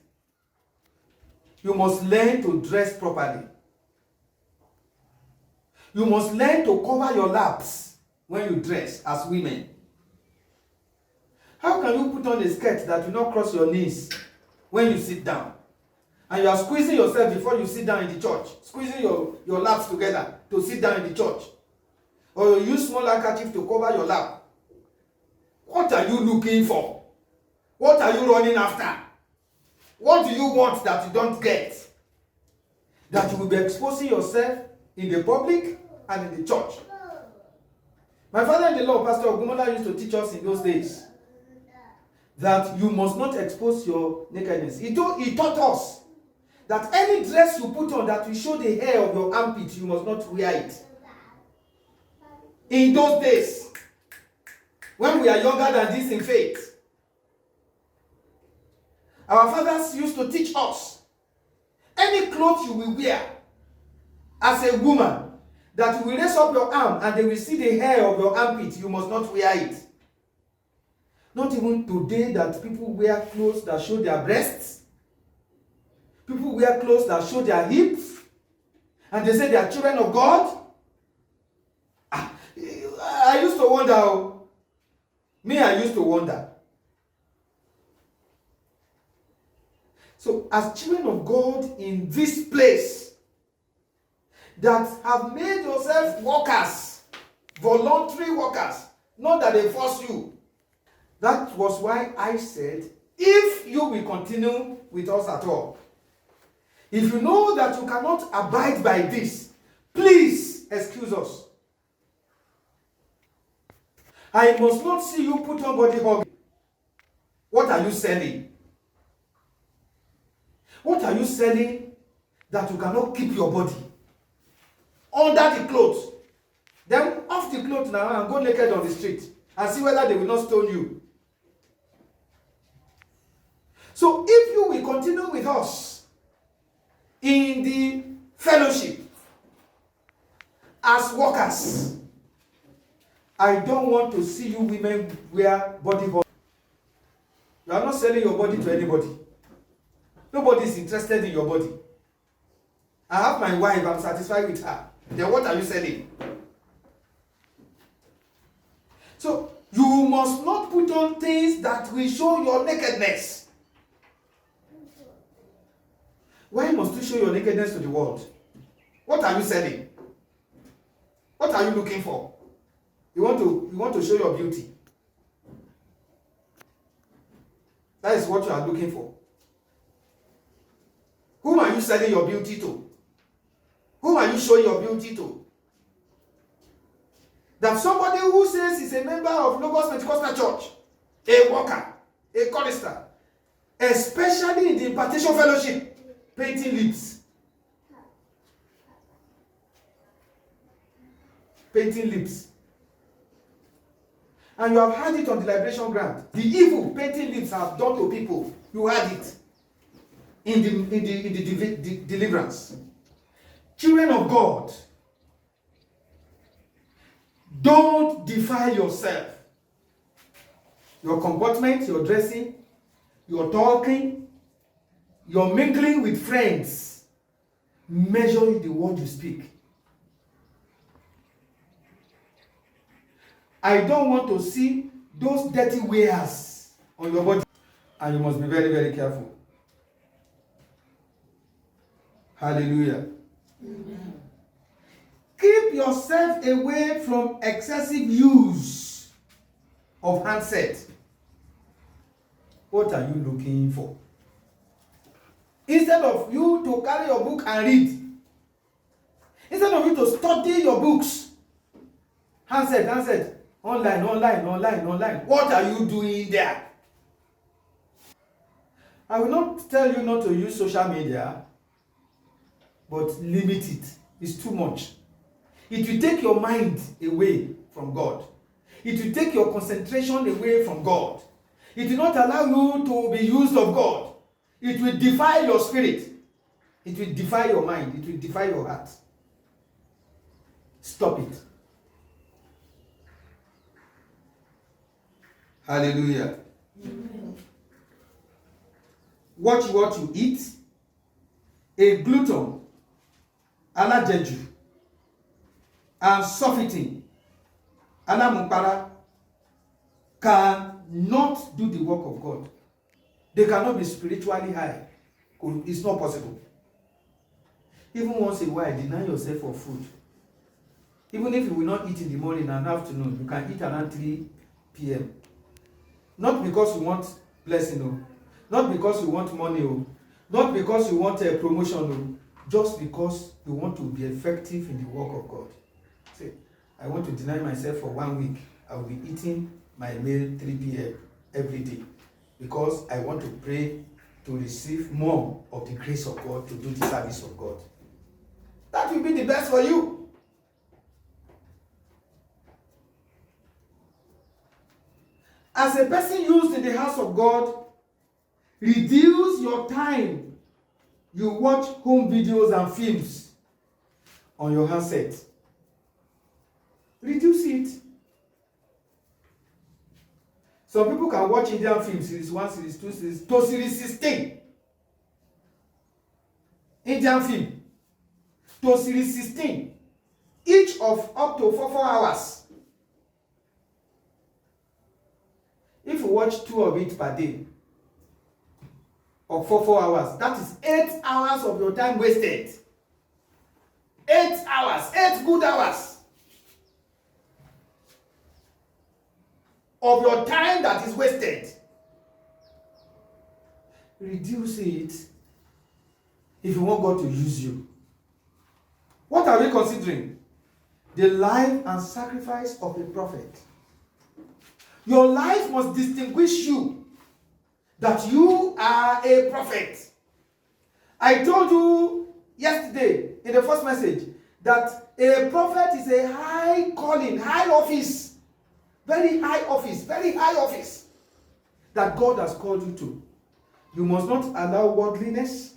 [SPEAKER 1] you must learn to dress properly. You must learn to cover your laps when you dress as women. How can you put on a skirt that will not cross your knees when you sit down? And you are squeezing yourself before you sit down in the church. Squeezing your laps together to sit down in the church. Or you use small handkerchief to cover your lap. What are you looking for? What are you running after? What do you want that you don't get? That you will be exposing yourself in the public and in the church. My father-in-law, Pastor Ogumola, used to teach us in those days that you must not expose your nakedness. He taught us that any dress you put on that will show the hair of your armpit, you must not wear it. In those days, when we are younger than this in faith, our fathers used to teach us any clothes you will wear as a woman that will raise up your arm and they will see the hair of your armpit, you must not wear it. Not even today that people wear clothes that show their breasts. People wear clothes that show their hips. And they say they are children of God. I used to wonder. I used to wonder. So as children of God in this place, that have made yourself workers, voluntary workers, not that they force you. That was why I said, if you will continue with us at all, if you know that you cannot abide by this, please excuse us. I must not see you put on body hug. What are you selling? What are you selling that you cannot keep your body? Under the clothes. Then off the clothes now and go naked on the street and see whether they will not stone you. So if you will continue with us in the fellowship as workers, I don't want to see you women wear body hug. You are not selling your body to anybody. Nobody is interested in your body. I have my wife, I'm satisfied with her. Then what are you selling? So you must not put on things that will show your nakedness. Why must you show your nakedness to the world? What are you selling? are you looking for? You want to show your beauty. That is what you are looking for. Whom are you selling your beauty to? Whom are you showing your beauty to? That somebody who says he's a member of Logos Pentecostal Church, a worker, a chorister, especially in the impartation fellowship, painting lips. Painting lips. And you have had it on the liberation ground. The evil painting lips have done to people. You had it in the deliverance. Children of God, don't defile yourself. Your comportment, your dressing, your talking, your mingling with friends, measure the word you speak. I don't want to see those dirty wares on your body. And you must be very, very careful. Hallelujah. Amen. Keep yourself away from excessive use of handset. What are you looking for? Instead of you to carry your book and read, instead of you to study your books, handset, online. What are you doing there? I will not tell you not to use social media, but limit it. It's too much. It will take your mind away from God. It will take your concentration away from God. It will not allow you to be used of God. It will defile your spirit. It will defile your mind. It will defile your heart. Stop it. Hallelujah. Amen. Watch what you eat. A glutton, alajeju, and surfeiting, alamupara, cannot do the work of God. They cannot be spiritually high. It's not possible. Even once in a while, deny yourself of food. Even if you will not eat in the morning and afternoon, you can eat around 3 p.m. Not because you want blessing, not because you want money, not because you want a promotion, just because you want to be effective in the work of God. Say, I want to deny myself for 1 week. I will be eating my meal 3 p.m. every day because I want to pray to receive more of the grace of God to do the service of God. That will be the best for you. As a person used in the house of God, reduce your time you watch home videos and films on your handset. Reduce it. Some people can watch Indian films, series 1, series 2, series to series 16. Indian film to series 16. Each of up to 4 hours. If you watch 2 of it per day, or 4 hours, that is 8 hours of your time wasted. 8 hours, 8 good hours of your time that is wasted. Reduce it if you want God to use you. What are we considering? The life and sacrifice of a prophet. Your life must distinguish you that you are a prophet. I told you yesterday in the first message that a prophet is a high calling, high office, very high office that God has called you to. You must not allow worldliness,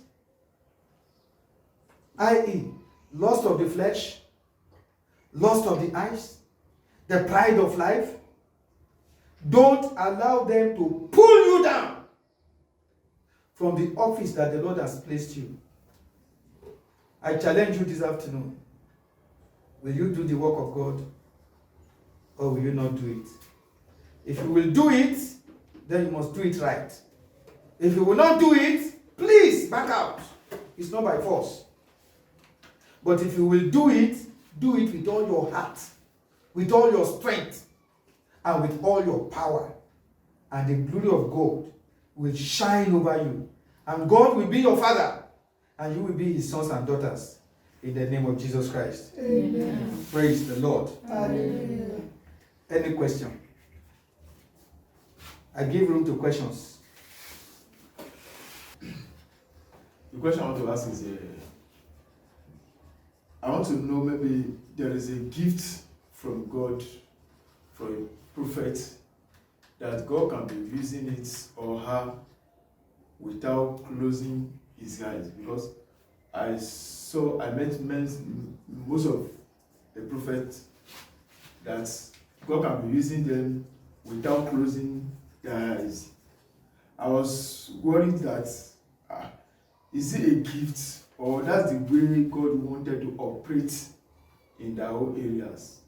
[SPEAKER 1] i.e., lust of the flesh, lust of the eyes, the pride of life. Don't allow them to pull you down from the office that the Lord has placed you. I challenge you this afternoon. Will you do the work of God or will you not do it? If you will do it, then you must do it right. If you will not do it, please back out. It's not by force. But if you will do it with all your heart with all your strength and with all your power. And the glory of God will shine over you. And God will be your father. And you will be his sons and daughters. In the name of Jesus Christ.
[SPEAKER 2] Amen.
[SPEAKER 1] Praise the Lord.
[SPEAKER 2] Hallelujah.
[SPEAKER 1] Any question? I give room to questions.
[SPEAKER 5] The question I want to ask is, I want to know, maybe there is a gift from God for a prophet that God can be using it or her without closing his eyes, because I met most of the prophets that God can be using them without closing their eyes. I was worried that is it a gift, or that's the way God wanted to operate in their own areas?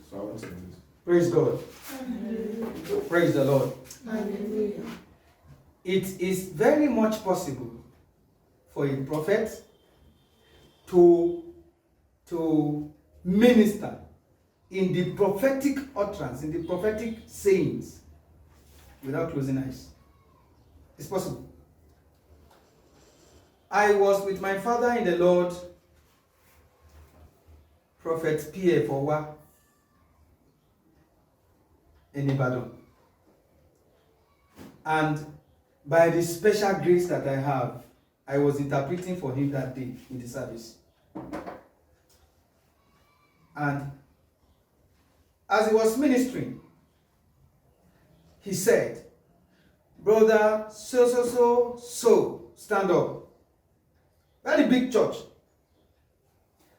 [SPEAKER 5] So I want to know this.
[SPEAKER 1] Praise God.
[SPEAKER 2] Hallelujah.
[SPEAKER 1] Praise the Lord.
[SPEAKER 2] Hallelujah.
[SPEAKER 1] It is very much possible for a prophet to minister in the prophetic utterance, in the prophetic sayings, without closing eyes. It's possible. I was with my father in the Lord, Prophet P.A. Fowa, in Ibadan. And by the special grace that I have, I was interpreting for him that day in the service. And as he was ministering, he said, "Brother, so, stand up." Very big church.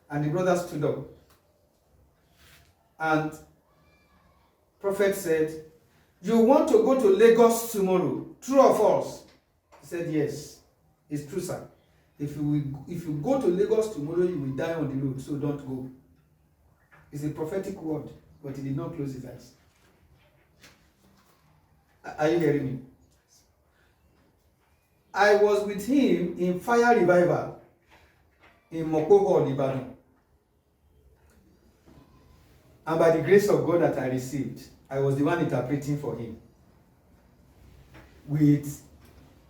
[SPEAKER 1] And the brother stood up. And prophet said, "You want to go to Lagos tomorrow? True or false?" He said, "Yes. It's true, sir. If you go to Lagos tomorrow, you will die on the road, so don't go." It's a prophetic word, but he did not close his eyes. Are you hearing me? I was with him in fire revival in Moko Hall, Ibadan. And by the grace of God that I received, I was the one interpreting for him with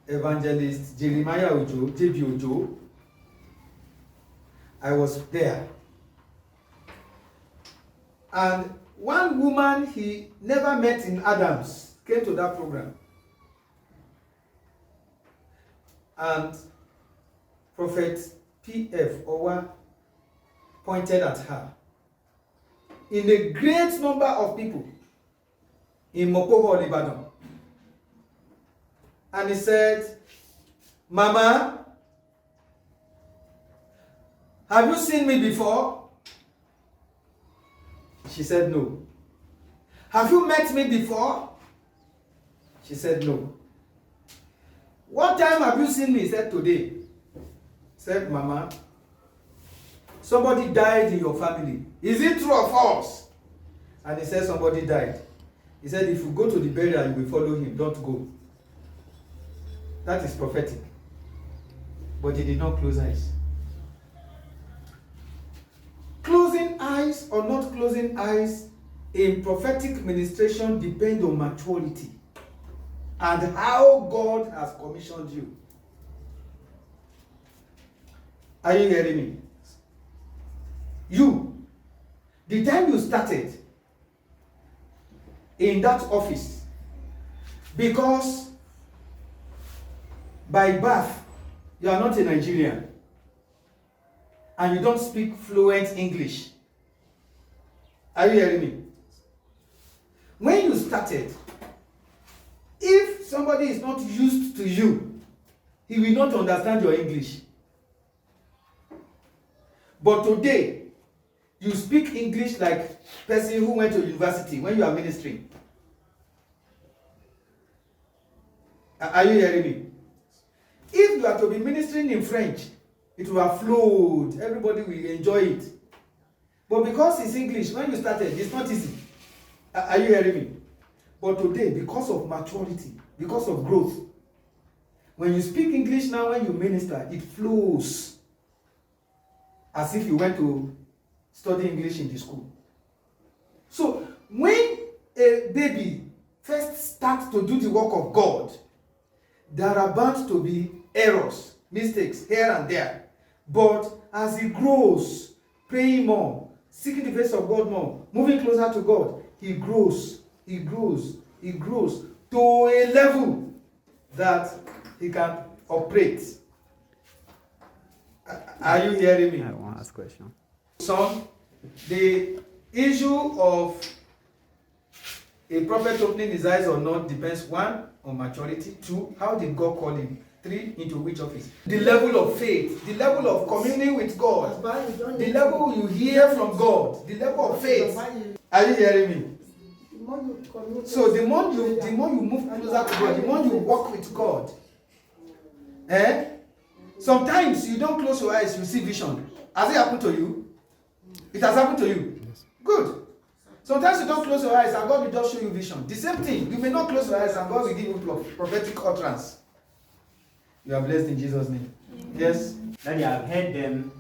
[SPEAKER 1] evangelist Jeremiah Ojo, JB Ojo. I was there. And one woman he never met in Adams came to that program. And Prophet P.F. Owa pointed at her. In a great number of people in Mokoho, Ibadan. And he said, "Mama, have you seen me before?" She said, "No." "Have you met me before?" She said, "No." "What time have you seen me?" He said, "Today." Said, "Mama, somebody died in your family. Is it true or false?" And he said, "Somebody died." He said, "If you go to the burial, you will follow him. Don't go." That is prophetic. But he did not close eyes. Closing eyes or not closing eyes in prophetic ministration depend on maturity and how God has commissioned you. Are you hearing me? You, the time you started in that office, because by birth you are not a Nigerian and you don't speak fluent English. Are you hearing me? When you started, if somebody is not used to you, he will not understand your English. But today, you speak English like person who went to university when you are ministering. Are you hearing me? If you are to be ministering in French, it will have flowed. Everybody will enjoy it. But because it's English, when you started, it's not easy. Are you hearing me? But today, because of maturity, because of growth, when you speak English now, when you minister, it flows as if you went to study English in the school. a baby first starts to do the work of God, there are bound to be errors, mistakes here and there. But as he grows, praying more, seeking the face of God more, moving closer to God, he grows to a level that he can operate. Are you hearing me?
[SPEAKER 3] I want to ask a question.
[SPEAKER 1] Son, the issue of a prophet opening his eyes or not depends, one, on maturity, two, how did God call him, three, into which office. The level of faith, the level of communing with God, the level you hear from God, the level of faith. Are you hearing me? So the more you move closer to God, the more you walk with God. Sometimes you don't close your eyes, you see vision. Has it happened to you? It has happened to you? Yes. Good. Sometimes you don't close your eyes and God will just show you vision. The same thing. You may not close your eyes and God will give you prophetic utterance. You are blessed in Jesus' name. Yes?
[SPEAKER 6] Daddy, I've heard them,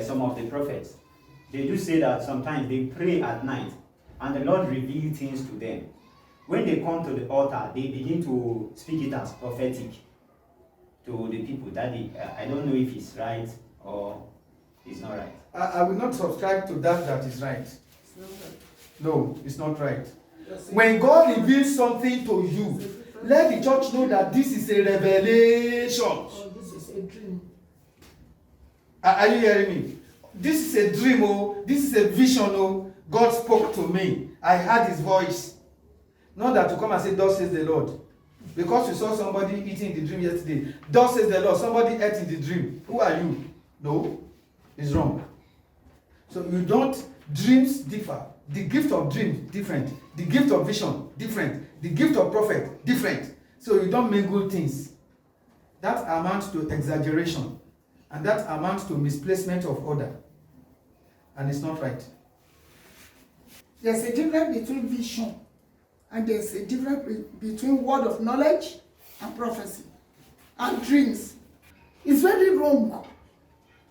[SPEAKER 6] some of the prophets. They do say that sometimes they pray at night and the Lord reveals things to them. When they come to the altar, they begin to speak it as prophetic to the people. Daddy, I don't know if it's right or it's not right.
[SPEAKER 1] I will not subscribe to that is right. No, it's not right. When God reveals something to you, let the church know that this is a revelation.
[SPEAKER 2] Oh, this is a dream.
[SPEAKER 1] Are you hearing me? This is a dream, oh, this is a vision, oh. God spoke to me. I heard his voice. Not that to come and say, thus says the Lord. Because you saw somebody eating in the dream yesterday. Thus says the Lord. Somebody ate in the dream. Who are you? No, it's wrong. So you don't, dreams differ. The gift of dreams, different. The gift of vision, different. The gift of prophet, different. So you don't mingle things. That amounts to exaggeration. And that amounts to misplacement of order. And it's not right.
[SPEAKER 2] There's a difference between vision and there's a difference between word of knowledge and prophecy and dreams. It's very wrong.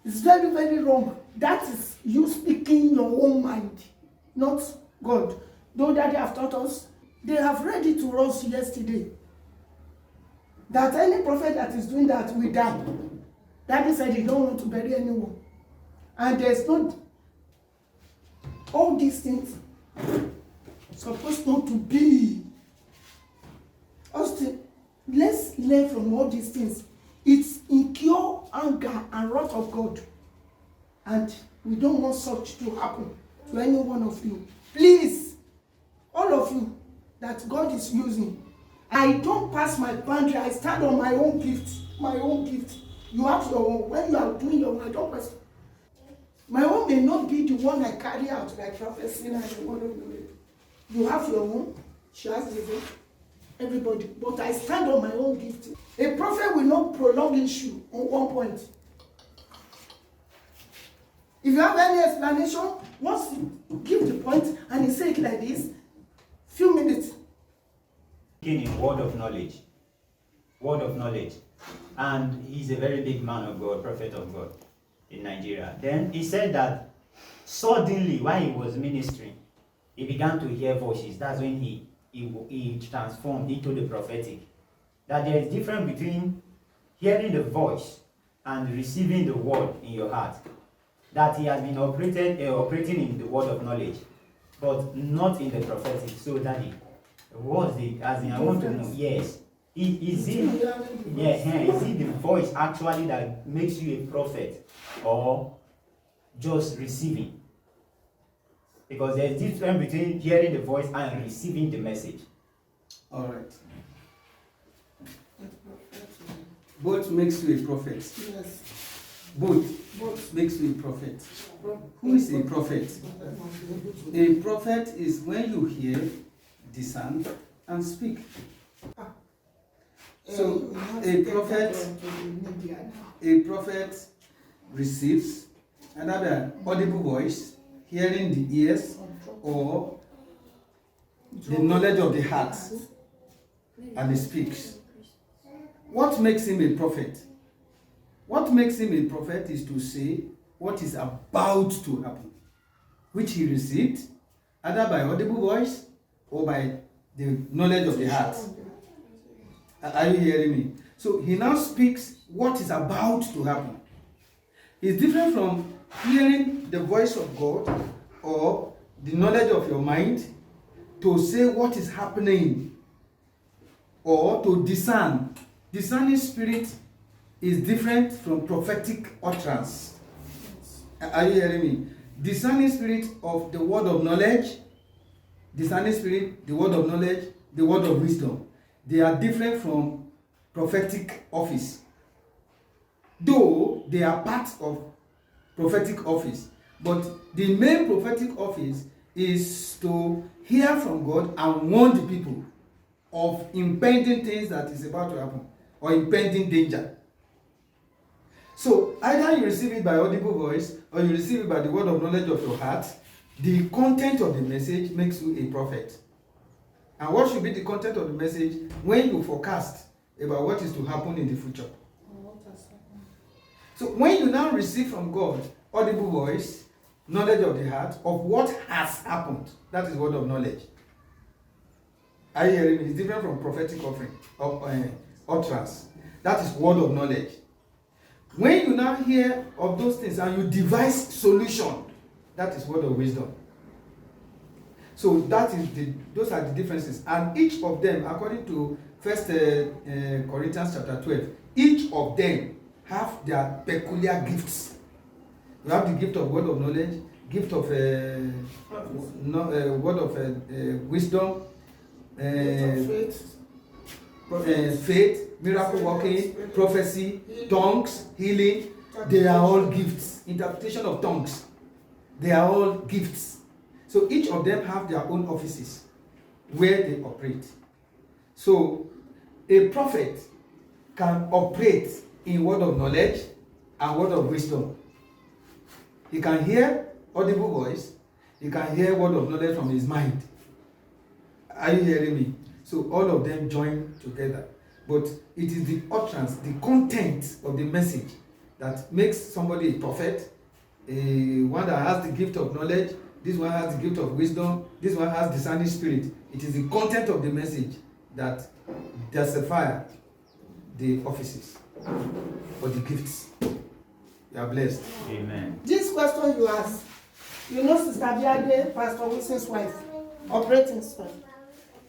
[SPEAKER 2] It's very, very wrong. That is you speaking your own mind, not God. Though Daddy have taught us, they have read it to us yesterday, that any prophet that is doing that will die. Daddy said he don't want to bury anyone. And there's not, all these things supposed not to be. Austin, let's learn from all these things. It's incur anger and wrath of God. And we don't want such to happen to any one of you. Please, all of you that God is using, I don't pass my boundary. I stand on my own gift. My own gift. You have your own. When you are doing your own, I don't pass. My own may not be the one I carry out like prophecy and the one of the. You have your own. She has the own. Everybody. But I stand on my own gift. A prophet will not prolong issue on one point. If you have any explanation, once you give the point and you say it like this, few minutes.
[SPEAKER 6] In word of knowledge. Word of knowledge. And he's a very big man of God, prophet of God in Nigeria. Then he said that suddenly while he was ministering, he began to hear voices. That's when he transformed into the prophetic. That there is difference between hearing the voice and receiving the word in your heart. That he has been operating in the word of knowledge, but not in the prophetic. So Daddy, what's the, as in I want to know, yes. Is it the voice actually that makes you a prophet or just receiving? Because there's a difference between hearing the voice and receiving the message.
[SPEAKER 1] All right. Both makes you a prophet.
[SPEAKER 2] Yes.
[SPEAKER 1] Both makes you a prophet. Who is a prophet? A prophet is when you hear, discern, and speak. So a prophet receives another audible voice, hearing the ears or the knowledge of the heart, and he speaks. What makes him a prophet? What makes him a prophet is to say what is about to happen, which he received, either by audible voice or by the knowledge of the heart. Are you hearing me? So he now speaks what is about to happen. It's different from hearing the voice of God or the knowledge of your mind to say what is happening or to discern. Discerning spirit is different from prophetic utterance. Are you hearing me? Discerning spirit of the word of knowledge, discerning spirit, the word of knowledge, the word of wisdom. They are different from prophetic office. Though they are part of prophetic office. But the main prophetic office is to hear from God and warn the people of impending things that is about to happen or impending danger. So either you receive it by audible voice or you receive it by the word of knowledge of your heart. The content of the message makes you a prophet. And what should be the content of the message when you forecast about what is to happen in the future? So when you now receive from God audible voice, knowledge of the heart of what has happened, that is word of knowledge. Are you hearing me? It's different from prophetic offering of utterance. That is word of knowledge. When you now hear of those things and you devise solution, that is word of wisdom. So that is those are the differences, and each of them, according to 1 Corinthians chapter 12, each of them have their peculiar gifts. You have the gift of word of knowledge, gift of word of wisdom, faith, miracle working, prophecy, tongues, healing. They are all gifts. Interpretation of tongues. They are all gifts. So each of them have their own offices where they operate. So a prophet can operate in word of knowledge and word of wisdom. He can hear audible voice. He can hear word of knowledge from his mind. Are you hearing me? So all of them join together. But it is the utterance, the content of the message that makes somebody a prophet, one that has the gift of knowledge, this one has the gift of wisdom, this one has discerning spirit. It is the content of the message that justify the offices or the gifts. You are blessed.
[SPEAKER 6] Amen.
[SPEAKER 2] This question you ask, you know Sister Biade, Pastor Wilson's wife, operating son.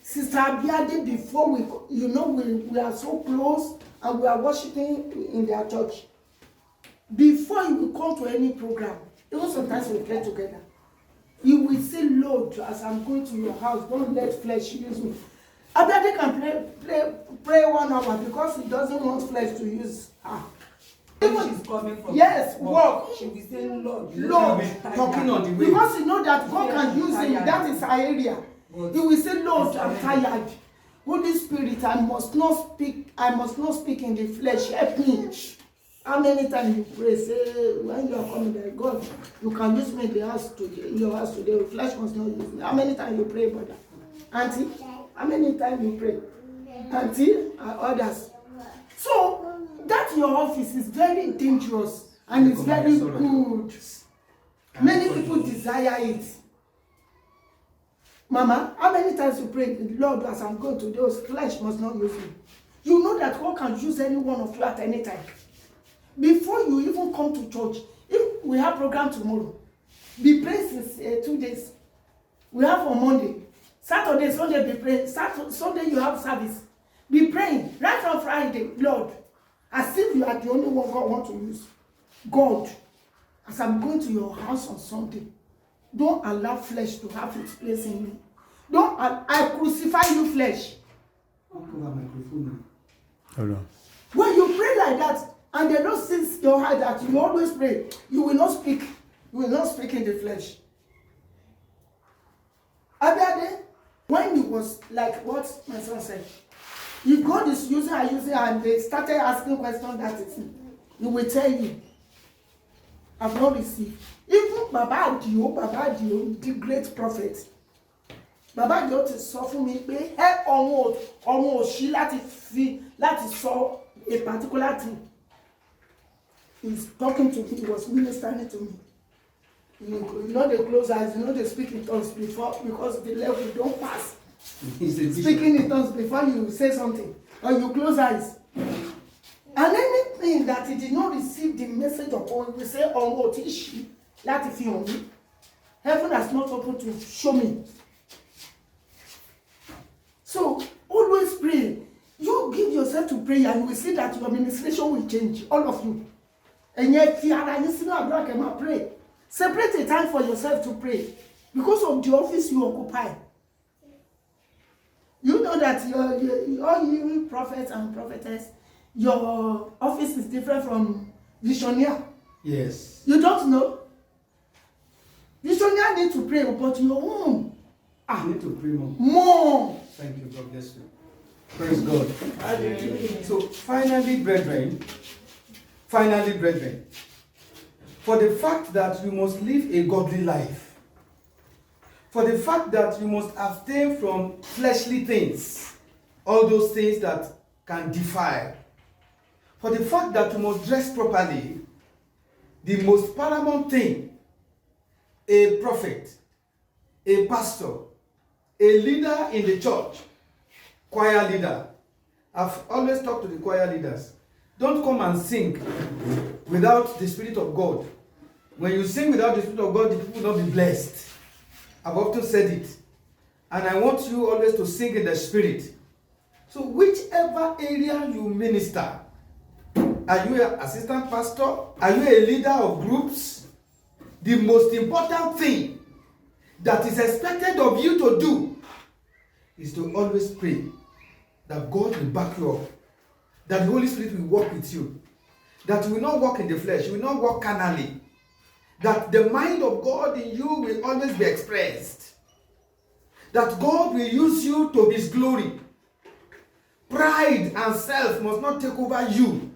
[SPEAKER 2] Sister Biade, before we are so close and we are worshiping in their church. Before you will come to any program, even sometimes we pray together. You will say, Lord, as I'm going to your house, don't let flesh use me. Abiade can pray 1 hour because he doesn't want flesh to use her.
[SPEAKER 4] When she's coming from
[SPEAKER 2] work.
[SPEAKER 4] She will say, Lord,
[SPEAKER 1] Talking on the way.
[SPEAKER 2] Because you know that God can use him, that is her area. He will say, Lord, I'm tired. Holy Spirit, I must not speak in the flesh. Help me. How many times you pray, say, when you are coming there, God, you can use me in your house today. The flesh must not use me. How many times you pray, brother? Auntie, how many times you pray? Auntie and others. So, that your office is very dangerous and it's very good. Many people desire it. Mama, how many times you pray, Lord, as I'm going to those, flesh must not use me. You know that God can use any one of you at any time. Before you even come to church, if we have program tomorrow, be praying since 2 days. We have on Monday. Saturday, Sunday, be praying. Sunday, you have service. Be praying. Right on Friday, Lord, as if you are the only one God wants to use. God, as I'm going to your house on Sunday, don't allow flesh to have its place in me. I crucify you, flesh.
[SPEAKER 1] Hold
[SPEAKER 5] on.
[SPEAKER 2] When you pray like that, and the Lord sees your heart that you always pray, you will not speak. You will not speak in the flesh. Abiade, when he was like what my son said, if God is using and they started asking questions that is, he will tell you, I've not received. Even Baba Adio, the great prophet, Baba Adio ti sọ fún mi pé ọmọ òṣì láti sọ a particular thing. He's talking to me, he was ministering to me. You know they close eyes, you know they speak in tongues before because the level don't pass.
[SPEAKER 1] It's a vision.
[SPEAKER 2] Speaking in tongues before you say something, or you close eyes. And anything that he did not receive the message of God, we say, oh, what is she? Láti fi hàn mí. Heaven has not opened to show me. So, always pray. You give yourself to prayer and you will see that your administration will change. All of you. And yet, if you are listening to pray. Separate a time for yourself to pray. Because of the office you occupy. You know that all you prophets and prophetess, your office is different from visionaire.
[SPEAKER 1] Yes.
[SPEAKER 2] You don't know? Visionaire need to pray, but your own.
[SPEAKER 1] I need to pray more.
[SPEAKER 2] More.
[SPEAKER 1] Thank you. God bless you. Praise God. So finally, brethren, for the fact that you must live a godly life, for the fact that you must abstain from fleshly things, all those things that can defile, for the fact that you must dress properly, the most paramount thing a prophet, a pastor, a leader in the church, choir leader. I've always talked to the choir leaders. Don't come and sing without the Spirit of God. When you sing without the Spirit of God, the people will not be blessed. I've often said it. And I want you always to sing in the Spirit. So whichever area you minister, are you an assistant pastor? Are you a leader of groups? The most important thing that is expected of you to do is to always pray that God will back you up, that the Holy Spirit will walk with you, that you will not walk in the flesh, you will not walk carnally, that the mind of God in you will always be expressed, that God will use you to His glory. Pride and self must not take over you.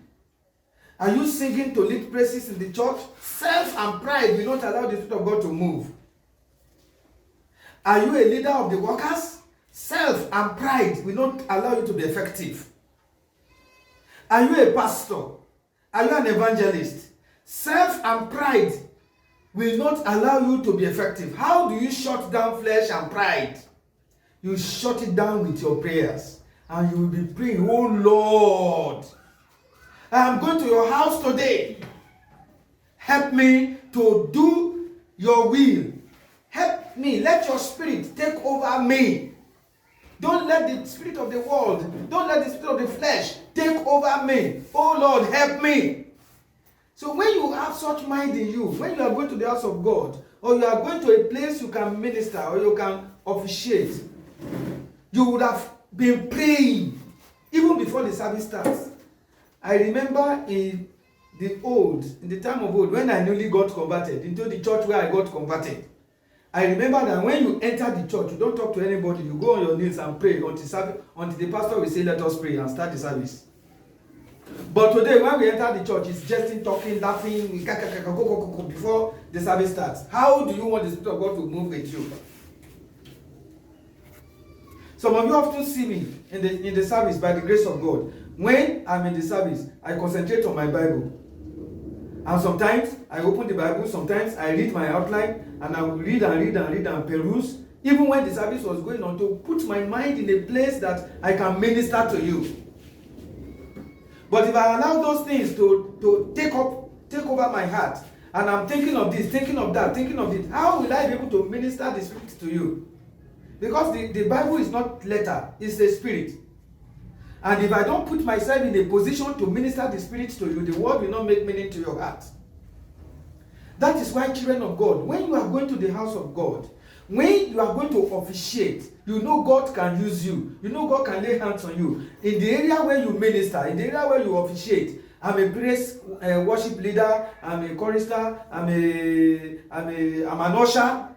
[SPEAKER 1] Are you singing to lead praises in the church? Self and pride will not allow the Spirit of God to move. Are you a leader of the workers? Self and pride will not allow you to be effective. Are you a pastor? Are you an evangelist? Self and pride will not allow you to be effective. How do you shut down flesh and pride? You shut it down with your prayers. And you will be praying, oh Lord, I am going to your house today. Help me to do your will. Help me. Let your spirit take over me. Don't let the spirit of the world, don't let the spirit of the flesh take over me. Oh Lord, help me. So when you have such mind in you, when you are going to the house of God, or you are going to a place you can minister, or you can officiate, you would have been praying even before the service starts. I remember in the time of old, when I newly got converted into the church where I got converted, I remember that when you enter the church, you don't talk to anybody. You go on your knees and pray until the pastor will say, let us pray, and start the service. But today, when we enter the church, it's just talking, laughing, before the service starts. How do you want the Spirit of God to move with you? Some of you often see me in the service by the grace of God. When I'm in the service, I concentrate on my Bible. And sometimes I open the Bible, sometimes I read my outline, and I will read and peruse, even when the service was going on, to put my mind in a place that I can minister to you. But if I allow those things to take over my heart, and I'm thinking of this, thinking of that, thinking of it, how will I be able to minister the Spirit to you? Because the Bible is not letter, it's a spirit. And if I don't put myself in a position to minister the Spirit to you, the word will not make meaning to your heart. That is why, children of God, when you are going to the house of God, when you are going to officiate, you know God can use you. You know God can lay hands on you. In the area where you minister, in the area where you officiate, I'm a praise worship leader, I'm a chorister, I'm an usher.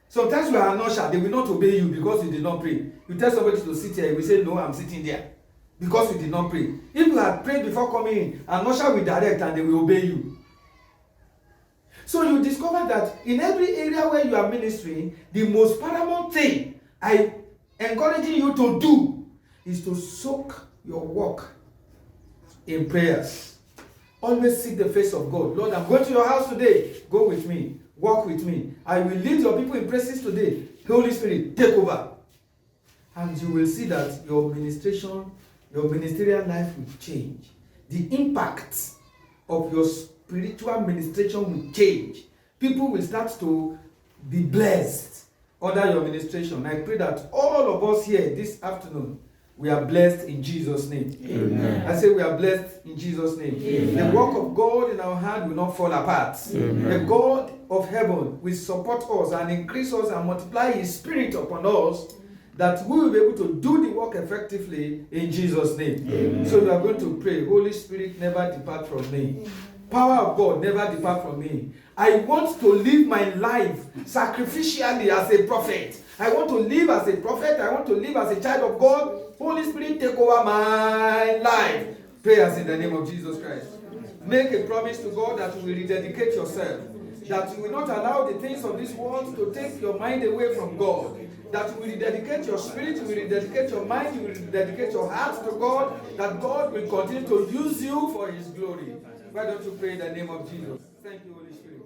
[SPEAKER 1] Sometimes you are an usher, they will not obey you because you did not pray. You tell somebody to sit here, you will say, no, I'm sitting there. Because you did not pray. If you had prayed before coming in, an usher will direct and they will obey you. So you discover that in every area where you are ministering, the most paramount thing I encouraging you to do is to soak your work in prayers. Always seek the face of God. Lord, I'm going to your house today. Go with me. Walk with me. I will lead your people in praises today. Holy Spirit, take over. and you will see that your ministration, your ministerial life will change. The impact of your spiritual ministration will change. People will start to be blessed under your ministration. I pray that all of us here this afternoon, we are blessed in Jesus' name.
[SPEAKER 7] Amen.
[SPEAKER 1] I say we are blessed in Jesus' name.
[SPEAKER 7] Amen.
[SPEAKER 1] The work of God in our hand will not fall apart.
[SPEAKER 7] Amen.
[SPEAKER 1] The God of heaven will support us and increase us and multiply His Spirit upon us, that we will be able to do the work effectively in Jesus' name.
[SPEAKER 7] Amen.
[SPEAKER 1] So we are going to pray, Holy Spirit, never depart from me. Power of God, never depart from me. I want to live my life sacrificially as a prophet. I want to live as a prophet. I want to live as a child of God. Holy Spirit, take over my life. Pray as in the name of Jesus Christ. Make a promise to God that you will rededicate yourself. That you will not allow the things of this world to take your mind away from God. That you will rededicate your spirit, you will rededicate your mind, you will rededicate your heart to God. That God will continue to use you for His glory. Why don't you pray in the name of Jesus? Thank you, Holy Spirit.